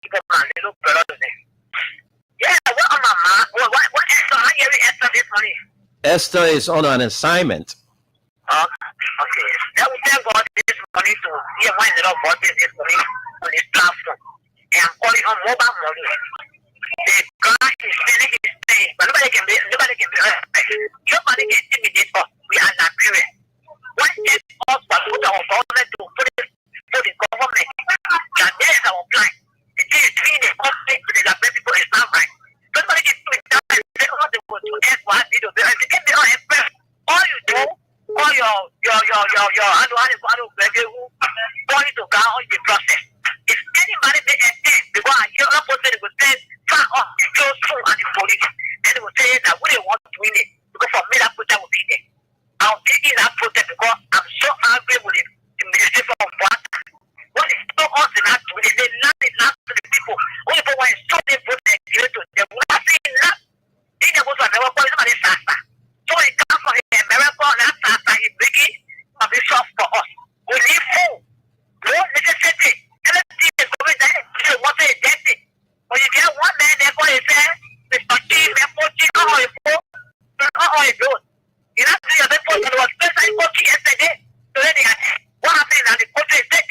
People, my little brother, yeah, what am I, what Esther? How you Esther this morning? Esther is on an assignment. Okay. That we thank God this morning to hear one of the voices this morning on this platform. And I'm calling on mobile money. The God is telling his thing, but nobody can hurt. Nobody can intimidate us. We are not pure. What is us but put our government to put the government? That there is our plan. The thing is between the conflict with the Liberian people is not right. Nobody can do it down and say, oh, they want to ask what they do. If they don't have all you do, all your I don't going to go on the process. If anybody make a thing, because you're not supposed to say, far off, the close through and the police, then they will say that we don't want to win it. Because for me, that protest will be there. I'll take in that protest because I'm so angry with the Ministry of Water. What is so us in that doing? They not to the people. Only for one so they protest to them. We're not saying that. They never go to another point, somebody disaster. So it comes from America, that disaster is making a bit soft for us. We need food. No necessity. Everything is going there. You want to get it. When you get one man, they're going to say, Mr. Chief, they're putting all your food. All your food. You have to see your people. There was special coaching yesterday. So then they had what happened and the country is dead.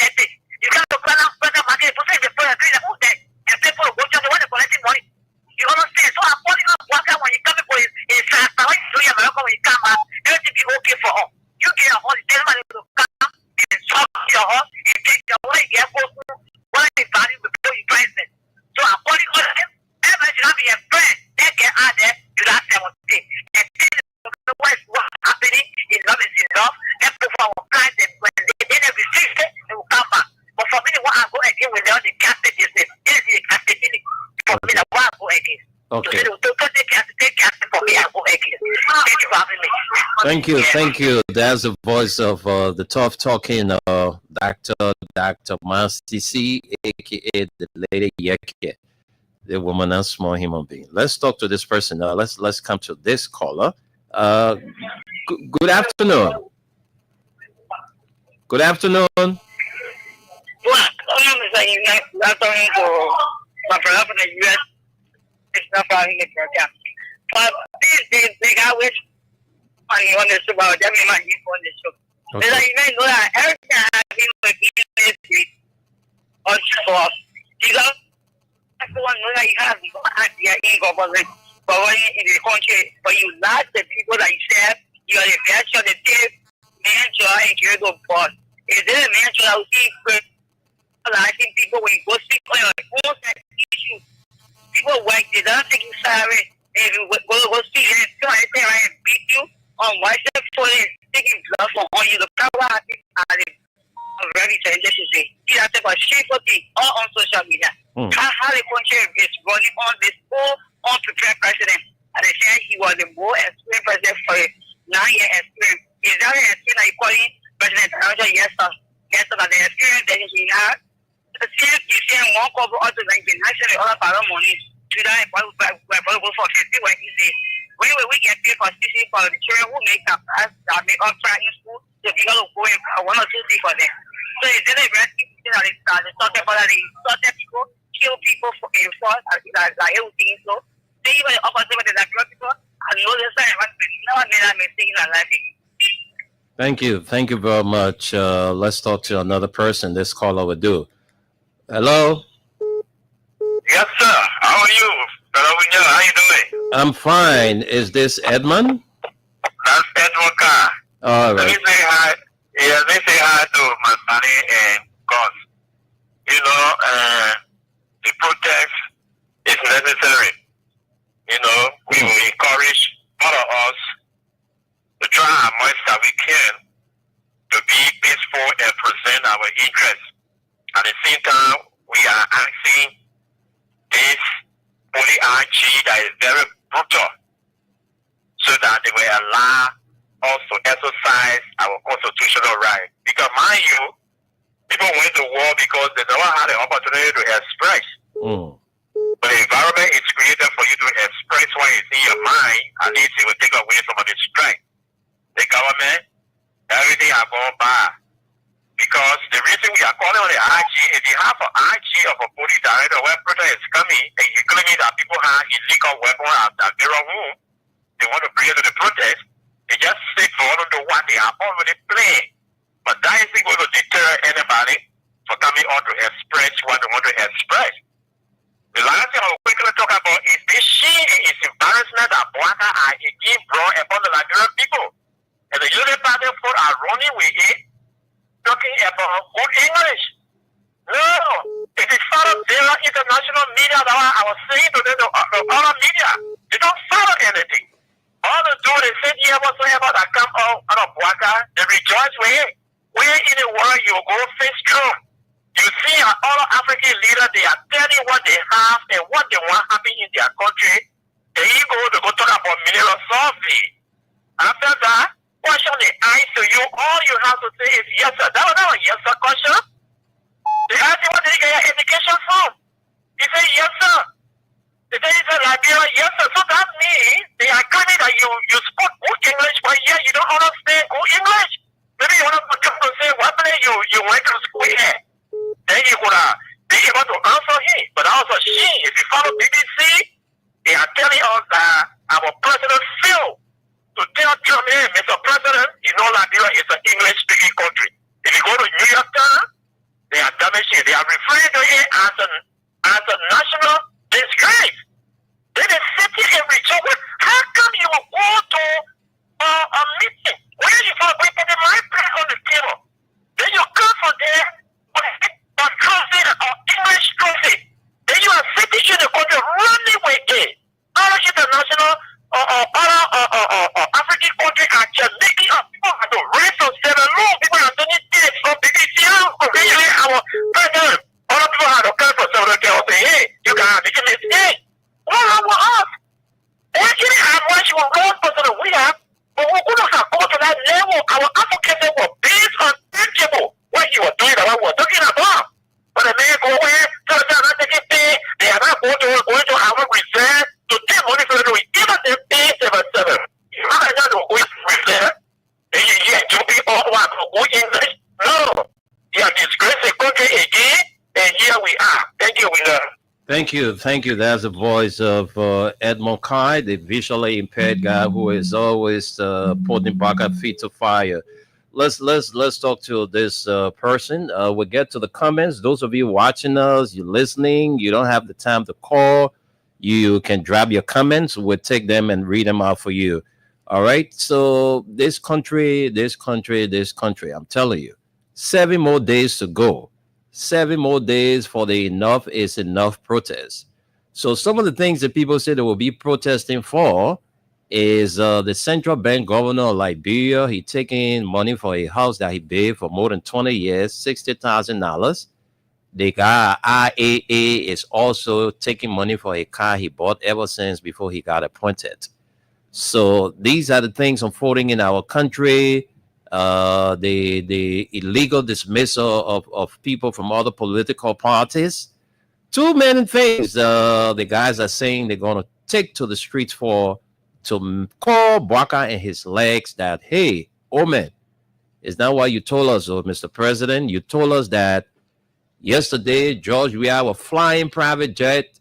You can't go down market, put in the point and the food there. And people go to the one collecting money. You understand? So I'm calling up worker when you come for in Sasa, when you do your America, when you come back, everything be okay for all. You get a horse, tell somebody to come and talk to your horse and take your way, get what is value before you price it. So I'm calling all of them. Everybody should have a friend. They get out there, you have 17. And then what's happening in love is in love. And for our clients, when they receive it, they will come back. But for me, what I go again with the casting business, this is the casting business. For me, what I go again. Okay. So take casting for me, I go again. Thank you for having me. Thank you. That's the voice of the tough talking Dr. Mansisi, aka the Lady Yeke, the woman and small human being. Let's talk to this person now. Let's come to this caller. Good afternoon. Good afternoon. I'm talking to my brother from the U.S. It's not finding it right now. But these big hours, money on the show, that means money on the show. Okay. You know that every time we were in this on show, you know, everyone knows that you have the idea in government, but when in the country, but you like the people that you serve, You are the best of the day, manager, and you're the boss. Is there a manager that will see I think people, when you go speak on your own issue, people work, they don't take you sorry. And you go speak and try to beat you on WhatsApp for it, taking blood for all you. The power are very challenging to say. See, that's about shameful thing all on social media. How the country is running on this whole unprepared president. And they say he was the more experienced president for 9 years experience. Is that an experience that you calling President Aranja? Yes, sir. Yes, sir. The experience that he had. The same you say one cover also like the national other para money. To that, we're probably for 50 when you say, when we get paid for speaking for the children who make up us that make up trying school, so we got to go in 1 or 2 things for them. So is it a very thing that they start people, kill people for a force, like everything so. They even the opposite with the people, and know the same, but never made a mistake in their life. Thank you. Thank you very much. Let's talk to another person. This caller will do. Hello? Yes, sir. How are you? How you doing? I'm fine. Is this Edmund? That's Edmund Carr. All Let right. me say hi. Yeah, let me say hi to my family and God. You know, the protest is necessary. You know, we will encourage all of us to try as much as we can to be peaceful and present our interests. At the same time, we are asking this oligarch that is very brutal so that they will allow us to exercise our constitutional right. Because mind you, people went to war because they never had an opportunity to express. But the environment is created for you to express what is in your mind, at least it will take away some of the strength. The government, everything are going by. Because the reason we are calling on the IG is the half of IG of a police director where protest is coming and he's claiming that people have illegal weapons at their room. They want to bring it to the protest. They just sit for one to what they are already playing. But that isn't going to deter anybody from coming out to express what they want to express. The last thing I will quickly talk about is this shame and its embarrassment that Bwaka are again brought upon the Liberian people. And the Unity Party folk are running with it, talking about good English. No, if you follow their international media that I was saying to them, the other media, they don't follow anything. All they do, they say, yeah, whatsoever that come out of Bwaka, they rejoice with it. Where in the world you go face Trump? You see all African leaders, they are telling what they have and what they want happen in their country. They go talk about mineral survey. After that, question the eyes to you, all you have to say is yes, sir. That was not a yes, sir question. They ask you, what did you get your education from? He said, yes, sir. They say, he's a Liberian, yes, sir. So that means they are claiming that you spoke good English, but yet you don't understand good English. Maybe you want to come and say, what place you went to school here? Then you could be able to answer him. But also, if you follow BBC, they are telling us that our president failed to tell Trump, hey, Mr. President, you know Liberia is an English-speaking country. If you go to New York Times, they are damaging. They are referring to it as a national disgrace. Then they sit here and rejoice. How come you will go to a meeting where you find we put the right place on the table? Then you come from there on trophy or English trophy. Then you are sitting in the country running with it. Irish international African country are just making up. People have to raise themselves alone. People are doing this from BBC. Really, our president, other people have to come for some of them and say, hey, you guys make a mistake. What wrong with us? Why can't we have what you wrong president we have? But we're going to have go to that level. Our advocacy was based on tangible. What you were doing, what we were talking about. But the man go away, so they are not taking pay. They are not going to have a reserve to take money for the even they pay 7-7. You know, I got to go reserve. And you hear jumping all what to go English. No. You have disgraced the country again, and here we are. Thank you, we love. Thank you. Thank you. That's the voice of Edmund Kai, the visually impaired guy who is always putting Bwaka feet to fire. Let's talk to this person. We'll get to the comments. Those of you watching us, you're listening, you don't have the time to call, you can drop your comments. We'll take them and read them out for you. All right. So this country, I'm telling you, 7 more days to go. 7 more days for the enough is enough protest. So some of the things that people say they will be protesting for is the central bank governor of Liberia. He taking money for a house that he paid for more than 20 years, $60,000. The guy IAA is also taking money for a car he bought ever since before he got appointed. So these are the things unfolding in our country. The illegal dismissal of people from other political parties. Too many things. The guys are saying they're going to take to the streets to call Bwaka and his legs that, hey, oh man, is that what you told us, oh, Mr. President? You told us that yesterday, George, we have a flying private jet,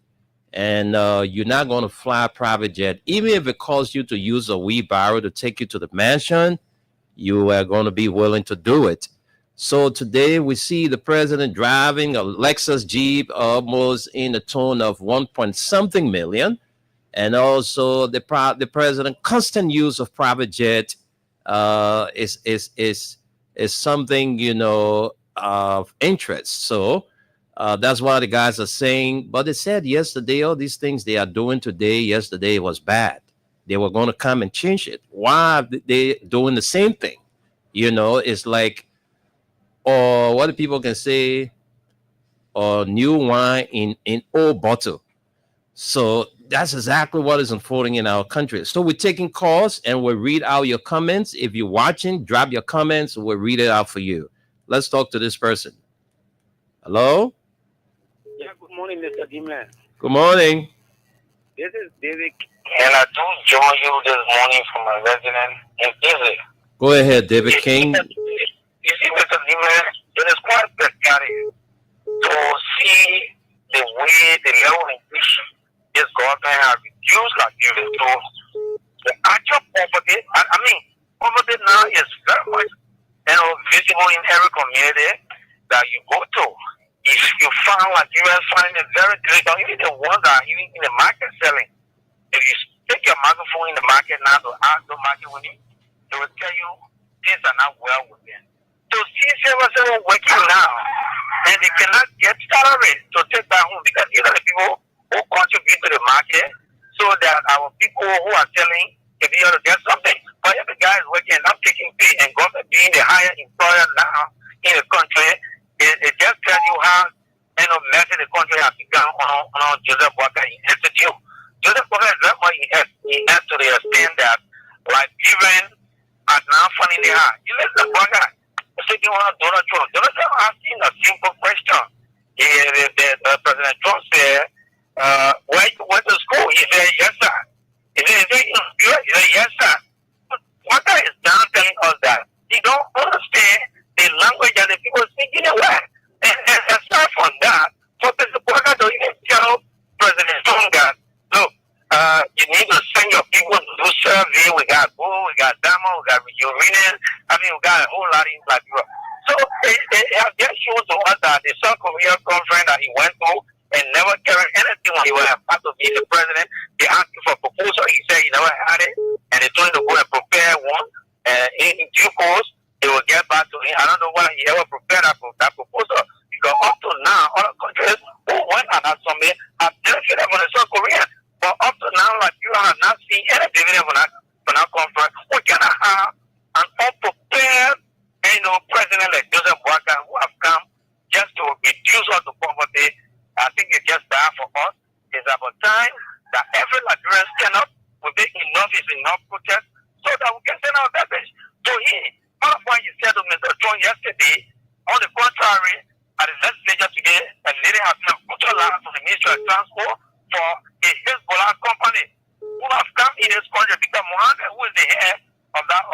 and you're not going to fly a private jet. Even if it costs you to use a wheelbarrow to take you to the mansion, you are going to be willing to do it. So today we see the president driving a Lexus Jeep almost in the tone of 1-point-something million. And also the president constant use of private jet is something, you know, of interest. So that's what the guys are saying. But they said yesterday, all these things they are doing today, yesterday was bad. They were going to come and change it. Why are they doing the same thing? You know, it's like, or what people can say, or new wine in old bottle. So that's exactly what is unfolding in our country. So we're taking calls and we'll read out your comments. If you're watching, drop your comments. We'll read it out for you. Let's talk to this person. Hello? Yeah, good morning, Mr. Dimland. Good morning. This is David. And I do join you this morning from a resident in Israel. Go ahead, David King. You see, Mr. Dimland, it is quite pathetic to see the way the level in which this government has reduced Liberia to the actual poverty. I mean, poverty now is very much, you know, visible in every community that you go to. If you find Liberians finding it very difficult, even the ones that are even in the market selling, if you take your microphone in the market now to ask the market with you, they will tell you things are not well with them. So see several working now, and they cannot get salary to take that home because these are the people who contribute to the market, so that our people who are selling, if you have to get something, but if the guy is working and not taking pay and government being the higher employer now in the country, it just tells you how, you know, messy the country has become on Joseph Bwaka Institute. Joseph Bwaka is very much in to the extent that Liberians are now finding the hard. You listen to Bwaka, speaking on Donald Trump. Donald Trump asking a simple question. President Trump said, where you went to school? He said, yes, sir. He said, he said, yes, sir. Bwaka is now telling us that he don't understand the language that the people speak in the West. And aside from that, for Mr. Bwaka to even tell President Trump that, look, you need to send your people to do survey. We got Bull, we got Damo, we got Uranian. I mean, we got a whole lot in Liberia. So they have just shown to us that the South Korea conference that he went to and never carried anything when he was about to be the president. They asked him for a proposal. He said he never had it. And they told him to go and prepare one. And in due course, they will get back to him. I don't know why he ever prepared that proposal. Because up to now, other countries who went on that summit have benefited from the South Korea. But up to now, Liberia has not seen any dividend from that conference. We cannot have an unprepared, president like Joseph Bwaka who have come just to reduce us to poverty. I think it's just bad for us. It's about time that every Liberian stand up. We make enough is enough protest so that we can send our message to him. All of what you said to Mr. Trump yesterday, on the contrary, at the legislature today, a lady has been put a lot to the Ministry of Transport for a Hezbollah company who have come in this country because Mohammed, who is the head of that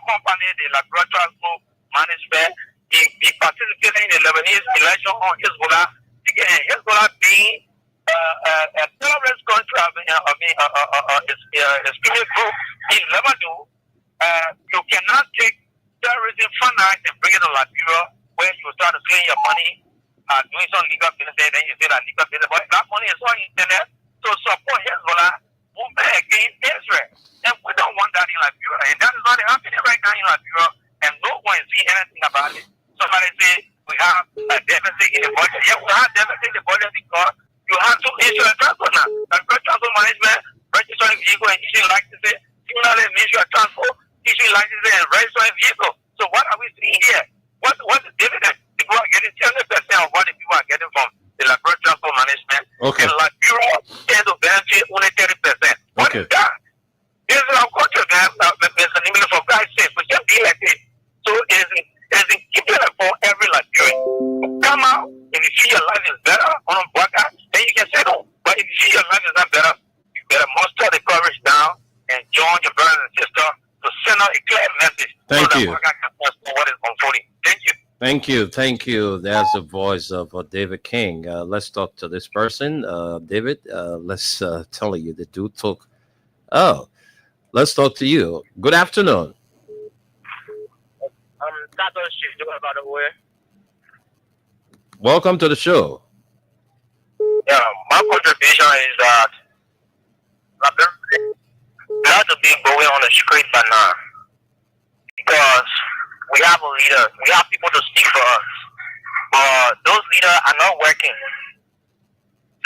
company, the Liberia Transport Management, he participated in the Lebanese election on Hezbollah. Hezbollah being a terrorist country, extremist group in Lebanon, you cannot take terrorism finance and bring it to Liberia where you start to clean your money, doing some legal business, then you say that legal business, but that money is on internet to support Hezbollah, who move back against Israel. And we don't want that in Liberia. And that is not happening right now in Liberia. And no one is seeing anything about it. Somebody say we have a deficit in the budget. Yeah, we have deficit in the budget because you have to issue a transport now. Like transport management, registering vehicle and issuing licenses. Similarly, Ministry of Transport, issuing licenses and registering vehicle. So what are we seeing here? What's the dividend? People are getting 10% of what the people are getting from the Liberia transport management. Okay. And Liberia tends to benefit only 30%. What is that? This is our culture, man. Mr. Nimble, for God's sake, we just be like this. So it's in keeping it for every Liberian. Come out, if you feel your life is better on a broadcast, then you can say no. But if you feel your life is not better, you better muster the courage down and join your brothers and sisters to send out a clear message. Thank you. So that can understand what is unfolding. Thank you. Thank you. That's the voice of David King. Let's talk to this person. David, let's tell you the dude talk. Oh, let's talk to you. Good afternoon. By the way. Welcome to the show. Yeah, my contribution is that we have to be going on the street by now because we have a leader. We have people to speak for us, but those leaders are not working.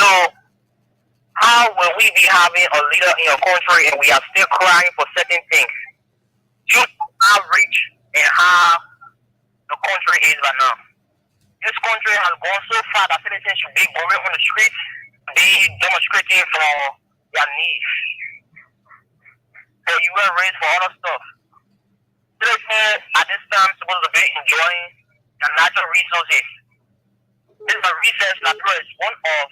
So how will we be having a leader in your country and we are still crying for certain things? You outreach and how the country is right now. This country has gone so far that citizens should be going on the streets, be demonstrating for their needs. For UN race, for other stuff. Citizens at this time supposed to be enjoying the natural resources. This is a research Liberia is one of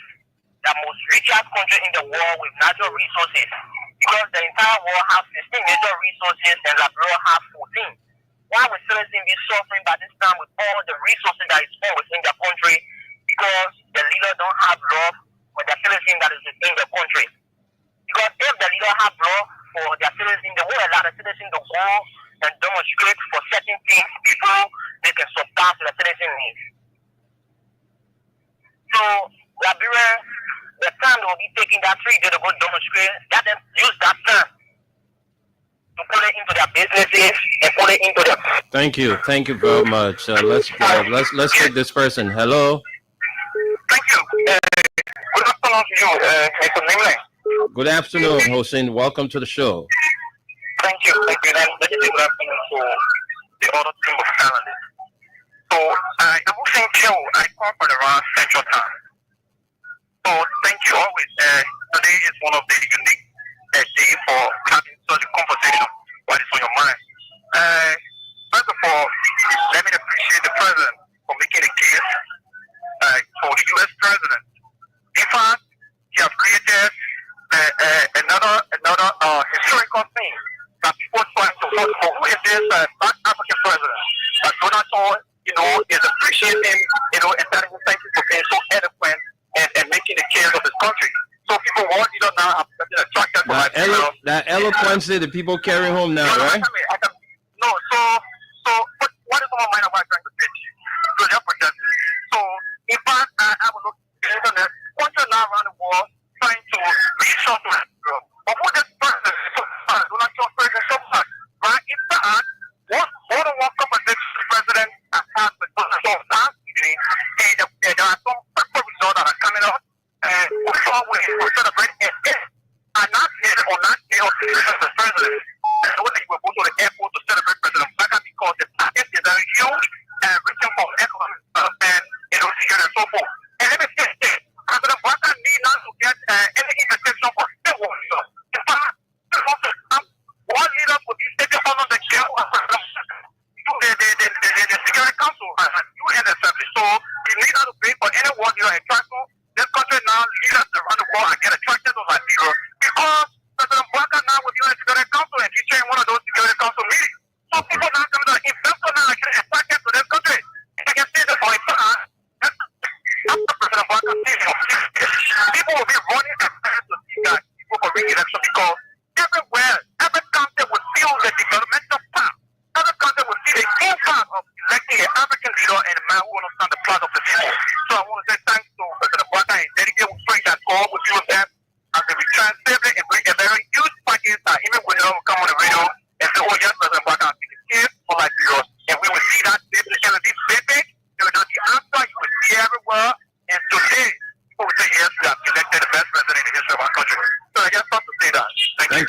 the most richest countries in the world with natural resources. Because the entire world has 16 major resources and Liberia has 14. Why would citizens be suffering by this time with all the resources that is found within their country? Because the leader don't have love for the citizens that is within the country. Because if the leader have love for their citizens, they will allow the citizens to go and demonstrate for certain things before they can surpass the citizen needs. So Liberia, the time they will be taking that 3 days to go demonstrate, let them use that time to put it into their businesses and put it into their. Thank you very much. Let's take this person. Hello. Thank you. Good afternoon to you, Mr. Nimle. Good afternoon, Hossein. Welcome to the show. Thank you. And good afternoon to the other team of panelists. So I will thank you. I come from around Central Time. So thank you always. Today is one of the unique days for having such a conversation. What is on your mind? First of all, let me appreciate the president for making a case for the U.S. president. In fact, he has created another historical thing that people try to vote for. Who is this South African president? Donald Trump, is appreciating, and telling him thank you for being so eloquent and making the case of his country. So people want now have been attracted to that eloquence that the people carry home now, right? No, so what is on my mind? What I'm trying to say to you? So just forget it. So in fact, I will look at the internet. Countries now around the world trying to reach out to Israel. But who this president is so far? Donald Trump president so far, right? In fact, more than one conversation the president has had with Donald Trump last evening, and there are some results that are coming out. And we saw when we celebrate and not here or not here the president. And when they were going to the airport to celebrate President Biden because the target is a huge reaching for economic development, security and so forth. And let me say this, President Biden need not to get any invitation for still one leader. In fact, one leader would be taken under the care of the Security Council and UN Assembly. So you need not to pay for any one leader and try to this country now leaders around the world and get attracted to that leader because President Biden now will be on the Security Council and he's chairing one of those Security Council meetings. So people now coming to invest now and get attracted to this country. And I can say that for a fact, after President Biden people will be running and trying to see that people for re-election because everywhere, every country will feel the developmental path. Every country will see the impact of electing an African leader and a man who understands the plight of the people. So I want to say thanks to President Biden and dedicate with pray that God will be with them as they return safely and bring a very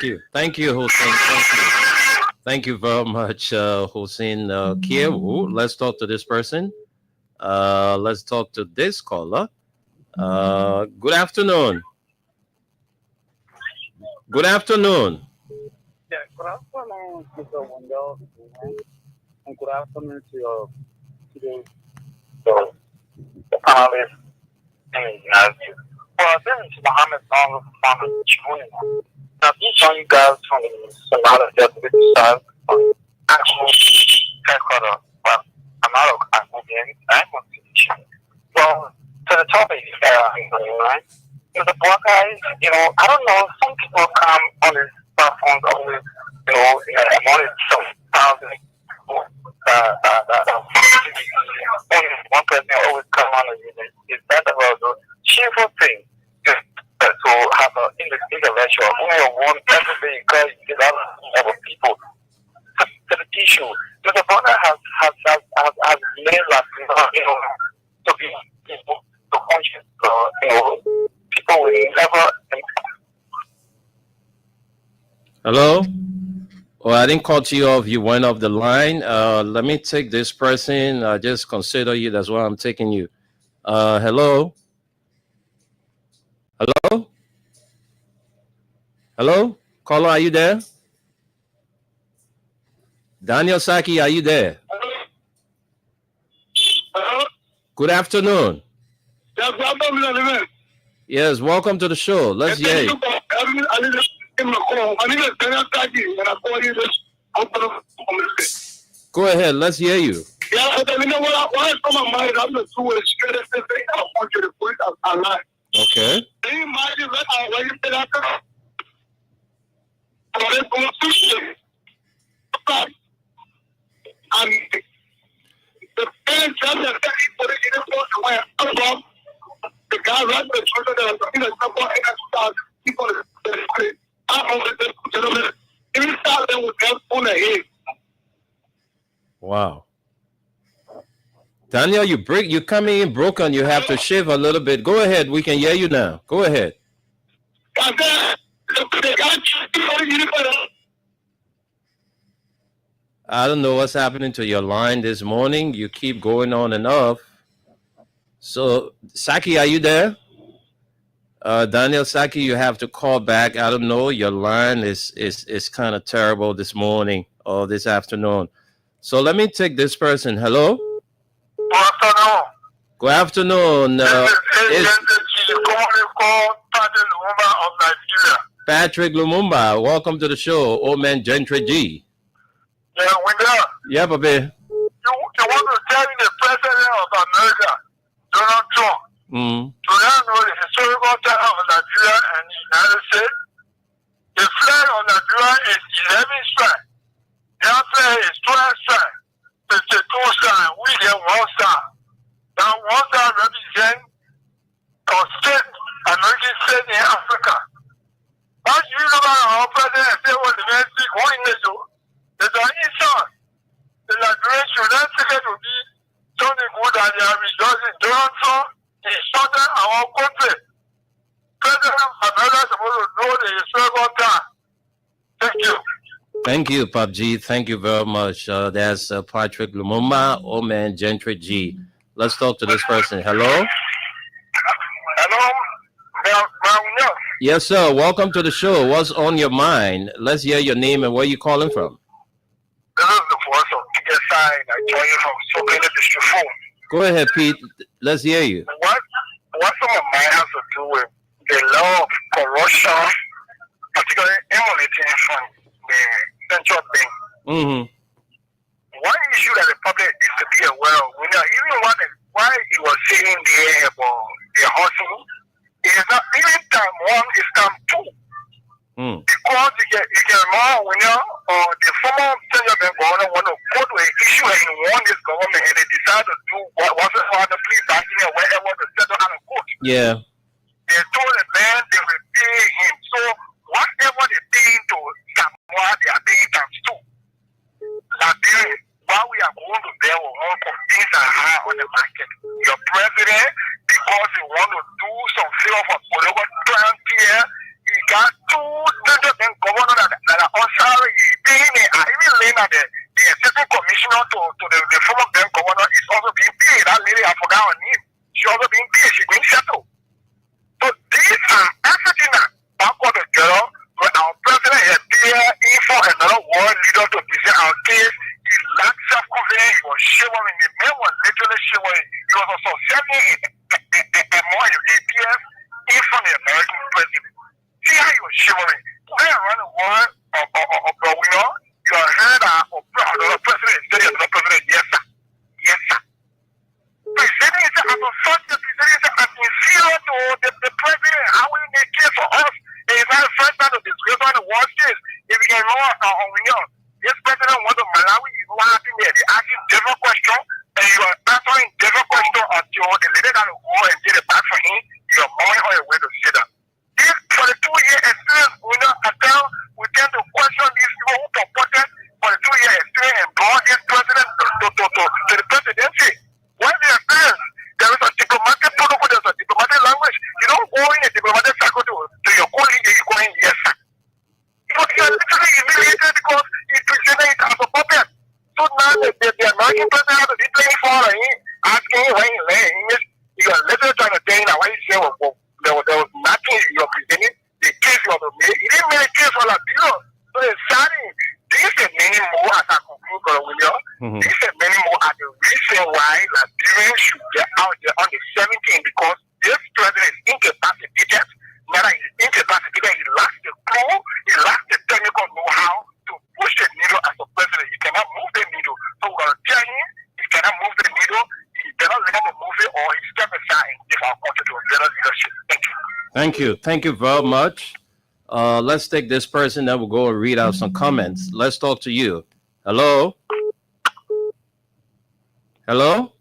you. Thank you, Hussein. Thank you. Thank you very much, Hussein Kiewu. Let's talk to this person. Let's talk to this caller. Good afternoon. Good afternoon. Yeah, good afternoon, Mr. Wendell. And good afternoon to your panelists. Well, this is Mohammed Nong from China. Now, these young you guys from Somalia, side, actual headquarters. Well, I'm not a Canadian. I'm a teacher. Well, to the topic, right? The black guys, I don't know. Some people come on these platforms always, wanted some thousand. One person always come on and it's that about the cheerful thing. Just to have an intellectual, one everything because you get out of people. To the issue, the brother has made like to be to conscious, people will never. Hello? Oh, I didn't cut you off. You went off the line. Let me take this person. I just consider you. That's why I'm taking you. Hello? Hello? Hello? Caller, are you there? Daniel Saki, are you there? Hello? Good afternoon. Yes, welcome to the show. Let's hear you. Go ahead. Let's hear you. Okay. The parents have that the guy right the children that are in the couple of people wow. Daniel, you coming in broken. You have to shave a little bit. Go ahead. We can hear you now. Go ahead. I don't know what's happening to your line this morning. You keep going on and off. So, Saki, are you there? Daniel Saki, you have to call back. I don't know. Your line is kind of terrible this morning or this afternoon. So let me take this person. Hello? Good afternoon. Good afternoon. Patrick Lumumba, welcome to the show. Old man Gentry G. Yeah, Wendell. Yeah, baby. You want to tell the president of America, Donald Trump, to know the historical time of Nigeria and the United States? The flag of Nigeria is 11 stripes. Their flag is 12 stripes. It's a 2 star. We get 1 star. Now 1 star represents our state, American state in Africa. How do you know about our president and say what the man speak? Who in the show? There's an insult. The Nigerians should not take it to be something good that they are rejoicing. Donald Trump insulted our country. President of America is supposed to know the historical time. Thank you. Thank you, PUBG. Thank you very much. That's Patrick Lumumba, Old man Gentry G. Let's talk to this person. Hello? Hello? Yes, sir. Welcome to the show. What's on your mind? Let's hear your name and where you calling from. This is the voice of PSI. I join you from Sokele District 4. Go ahead, Pete. Let's hear you. What some of mine has to do with the law of corruption, particularly emanating from the central bank. One issue that the public is to be aware of, even why he was saying there about the hustle, is not even time 1 is time 2. Because you get more the former central bank governor want to go to an issue and he won this government and they decide to do whatever the police acting or wherever the settle out of court. Yeah. They told the man they will pay him. So whatever they paying to Samoa, they are paying times 2. Liberia, while we are going to there with all things are high on the market. Your president, because he want to do some favor for political clients here, he got 2 central bank governors that the assistant commissioner to the former bank governor is also being paid. That lady, I forgot her name. She also being paid. She's being settled. So these are everything that backward the girl, where our president had there in for another world leader to present our case. He lacked self-confidence. He was shivering. The man was literally shivering. He was also sending a more APS in front of the American president. See how he was shivering. When around the world of the winner, you heard another president is saying another president, yes sir. Yes sir. President is as a first the president is as inferior to the president. How will they care for us? It is not the first time to disgrace on the world stage. If you can know on winner, this president went to Malawi, you know what happened there? They asked him different questions, and you are answering different questions until the lady got to go and get it back for him. You are going on your way to sit down. This for the 2-year experience, we tend to question these people who purported for the 2-year experience and brought this president to the presidency. What's the experience? There is a diplomatic protocol, there's a diplomatic language. You don't go in a diplomatic circle to your colleague and you go in, yes sir. You are literally humiliated because he presented it as a puppet. So now the American president has to be playing for him, asking him when he learned English. You are literally trying to tell him that what he said was there was nothing you are presenting. The case was made. He didn't make a case for Latino. So it's starting. This is many more as I conclude, Brother William. This is many more as the reason why Liberians should get out there on the 17th because this president is incapacitated. Whether he's incapacitated, he lacks the clue, he lacks the technical know-how to push the needle as a president. He cannot move the needle. So we're going to tell him he cannot move the needle. He cannot let him move it or he step aside and give our country to a better leadership. Thank you. Thank you. Thank you very much. Let's take this person that will go and read out some comments. Let's talk to you. Hello? Hello?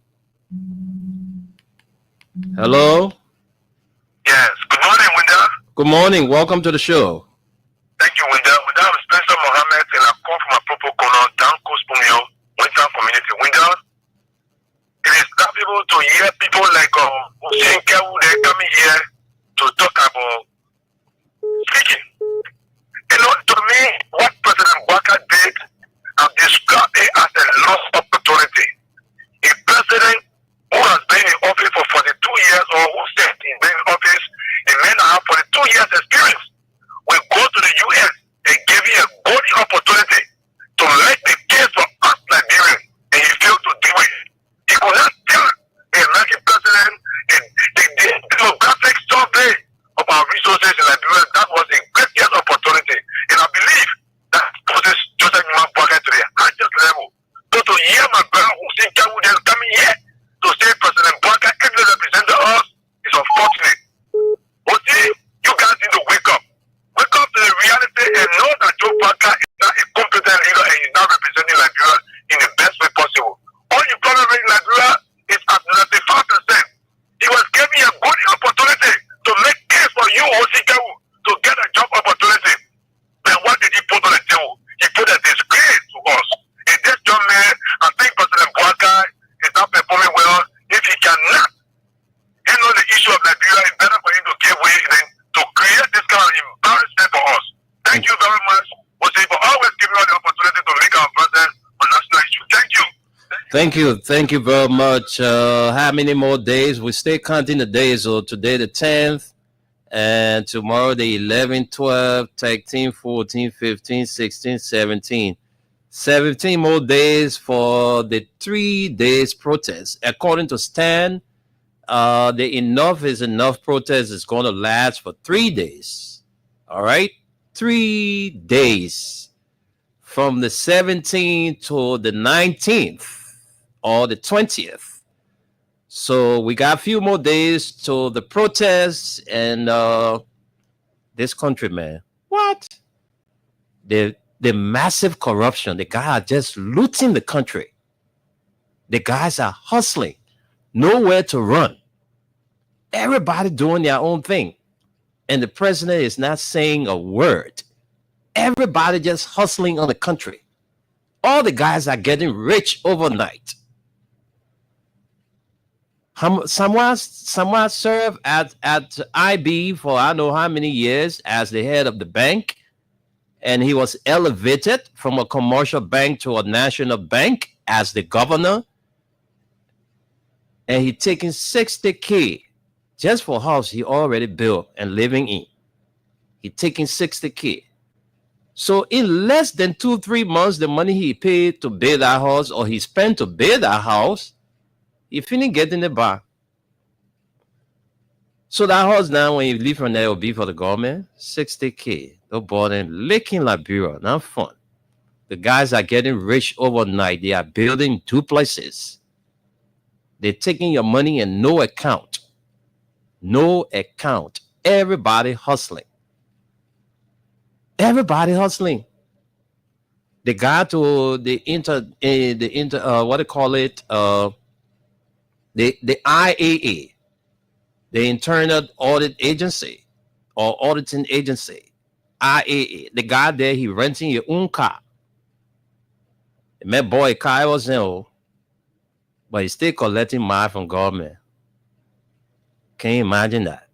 Hello? Yes. Good morning, Winda. Good morning. Welcome to the show. Thank you, Winda. Winda, I'm Spencer Mohammed, and I come from a proper corner, Danko Spumio, Winter Community. Winda, it is valuable to hear people like Hussein Kewu, they coming here to talk about speaking. You know, to me, what President Walker did, I've described it as a lost opportunity. A president who has been in office for 42 years or who said he's been in office, a man that has 42 years experience, will go to the U.S. and give you a good opportunity to make the case for us Nigerians, and he failed to do it. He could not tell the American president the demographic survey of our resources in Nigeria. That was a great opportunity. And I believe that poses Joseph Mwambaka to the highest level. So to hear my brother Hussein Kewu then coming here to say President Baka actually represented us is unfortunate. But see, you guys need to wake up. Wake up to the reality and know that Joe Baka is not a competent leader and he's not representing Nigeria in the best way possible. All you probably in Nigeria is at 95%. He was giving a good opportunity to make case for you, Hussein Kewu, to get a job opportunity. And what did he put on the table? He put a disgrace to us. And this young man, I think President Baka is not performing well. If he cannot handle the issue of Nigeria, it's better for him to give way than to create this kind of embarrassment for us. Thank you very much, Hussein, for always giving us the opportunity to make our presence on national issue. Thank you. Thank you. Thank you very much. How many more days? We stay counting the days. So today the 10th, and tomorrow the 11th, 12th, 13, 14, 15, 16, 17. 17 more days for the 3 days protest. According to Stan, the enough is enough protest is going to last for 3 days. All right? 3 days from the 17th to the 19th or the 20th. So we got a few more days to the protests and this country, man. What? The massive corruption. The guys are just looting the country. The guys are hustling. Nowhere to run. Everybody doing their own thing. And the president is not saying a word. Everybody just hustling on the country. All the guys are getting rich overnight. Someone served at IB for I don't know how many years as the head of the bank. and he was elevated from a commercial bank to a national bank as the governor. And he taking 60K just for a house he already built and living in. He taking 60K. So in less than 2-3 months, the money he paid to build that house or he spent to build that house, he finished getting the back. So that house now, when you leave from there, will be for the government, 60K. No boarding, licking Liberia, not fun. The guys are getting rich overnight. They are building duplexes. They're taking your money and no account. No account. Everybody hustling. Everybody hustling. They got to the what do you call it? The IAA. The Internal Audit Agency or Auditing Agency, IAA. The guy there, he renting your own car. My boy, car was in, but he's still collecting money from government. Can you imagine that?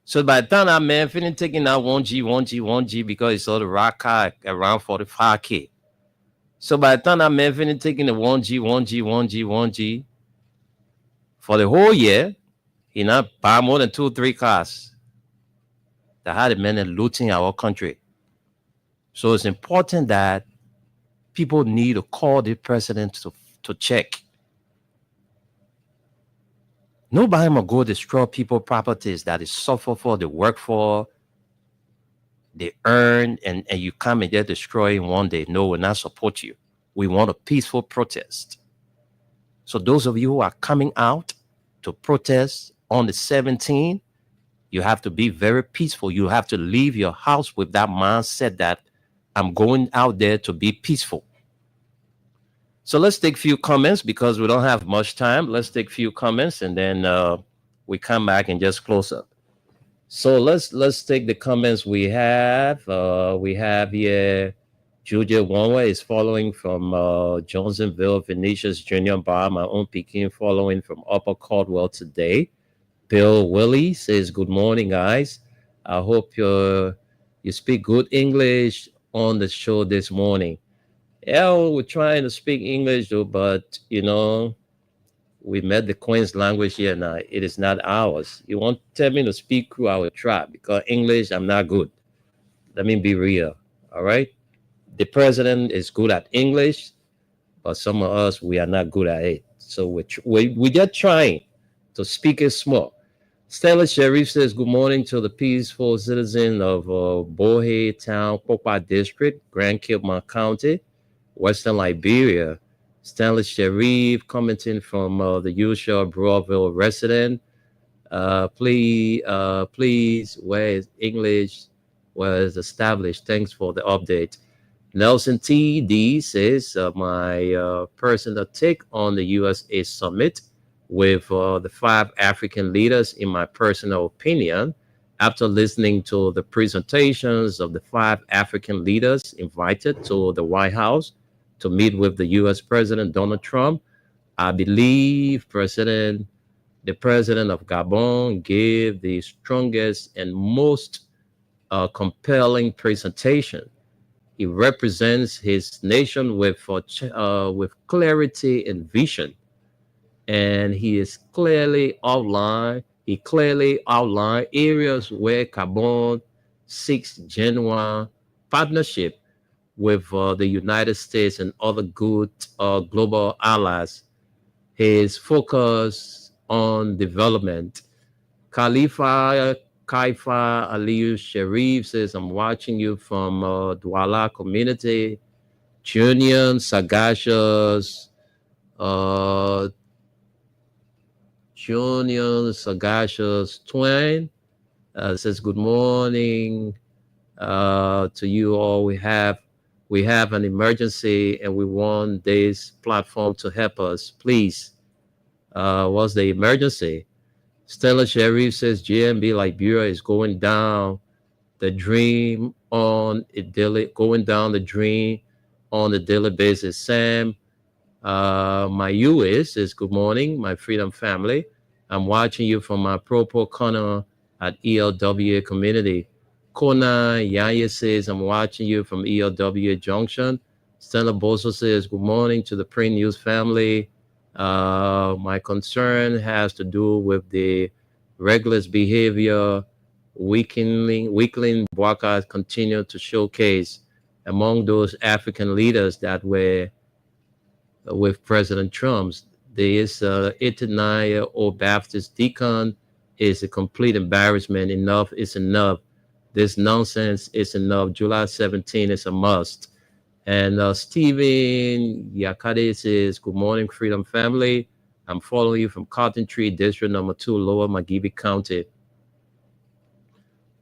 So by the time that man finished taking out 1G because he saw the rock car around 45K. So by the time that man finished taking the 1G for the whole year, he not buy more than 2-3 cars. That had the men looting our country. So it's important that people need to call the president to check. Nobody will go destroy people's properties that they suffer for, they work for, they earn, and you come and get destroyed one day. No, we'll not support you. We want a peaceful protest. So those of you who are coming out to protest on the 17th, you have to be very peaceful. You have to leave your house with that mindset that I'm going out there to be peaceful. So let's take a few comments because we don't have much time. Let's take a few comments and then we come back and just close up. So let's take the comments we have. We have here, Julia Wanwa is following from Johnsonville, Vinicius Junior Bar, my own Peking following from Upper Caldwell today. Bill Willie says, good morning, guys. I hope you speak good English on the show this morning. Yeah, we're trying to speak English, though, but, you know, we met the Queen's language here now. It is not ours. You want to tell me to speak through our tribe because English, I'm not good. Let me be real, all right? The president is good at English, but some of us, we are not good at it. So we're just trying to speak it small. Stella Sharif says, good morning to the peaceful citizen of Bohe Town, Pokwa District, Grand Kilma County, Western Liberia. Stanley Sharif commenting from the usual Broadville resident. Please, where is English was established? Thanks for the update. Nelson T.D. says, my personal take on the USA summit with the 5 African leaders, in my personal opinion, after listening to the presentations of the 5 African leaders invited to the White House to meet with the U.S. President Donald Trump, I believe the president of Gabon gave the strongest and most compelling presentation. He represents his nation with clarity and vision. And he clearly outlined areas where Gabon seeks genuine partnership with the United States and other good global allies. His focus on development. Kaifa Aliyu Sharif says, I'm watching you from Douala community. Junior Sagacious Twain says, good morning to you all. We have an emergency and we want this platform to help us. Please, what's the emergency? Stella Sharif says, GMB Liberia is going down the drain on a daily basis. Sam, my US says, good morning, my freedom family. I'm watching you from my Propo corner at ELWA community. Kona Yaya says, I'm watching you from ELWA Junction. Stella Boso says, good morning to the Print News family. My concern has to do with the reckless behavior weakling Bwaka continue to showcase among those African leaders that were with President Trump's. This 89-year-old Baptist deacon is a complete embarrassment. Enough is enough. This nonsense is enough. July 17 is a must. And Stephen Yakade says, good morning, Freedom Family. I'm following you from Cotton Tree, District Number 2, Lower Magibi County.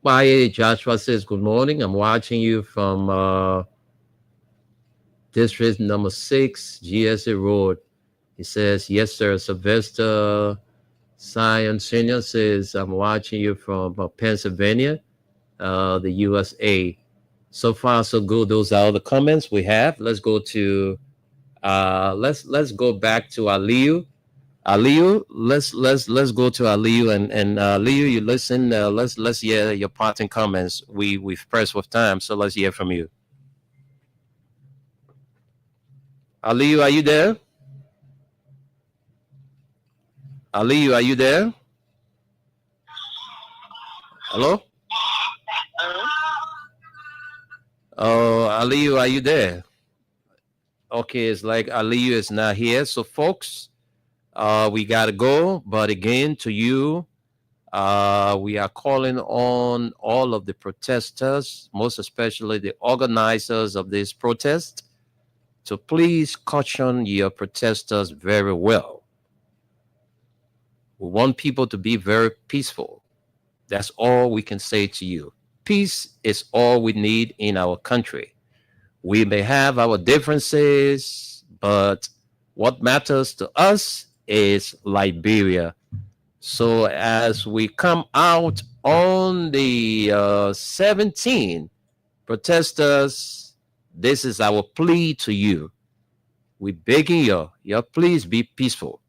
Baye Joshua says, good morning. I'm watching you from District Number 6, GSA Road. He says, yes, sir. Sylvester Sion Senior says, I'm watching you from Pennsylvania, the USA. So far, so good. Those are all the comments we have. Let's go to let's go back to Aliyu. Aliyu, let's go to Aliyu and Aliyu, you listen. Let's hear your parting comments. We've pressed with time, so let's hear from you. Aliyu, are you there? Aliyu, are you there? Hello? Oh, Aliyu, are you there? Okay, it's like Aliyu is not here. So, folks, we got to go. But again, to you, we are calling on all of the protesters, most especially the organizers of this protest, to please caution your protesters very well. We want people to be very peaceful. That's all we can say to you. Peace is all we need in our country. We may have our differences, but what matters to us is Liberia. So as we come out on the 17th, protesters, this is our plea to you. We're begging you, please be peaceful.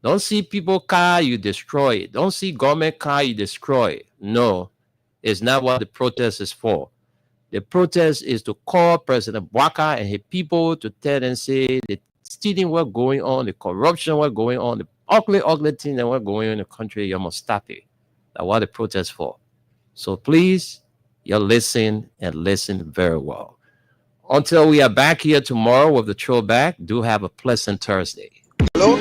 Don't see people car, you destroy it. Don't see government car, you destroy it. No, it's not what the protest is for. The protest is to call President Bwaka and his people to tell them, say, the stealing what's going on, the corruption what's going on, the ugly thing that what's going on in the country, you must stop it. That's what the protest is for. So please, you listen and listen very well. Until we are back here tomorrow with the throwback, do have a pleasant Thursday. Hello?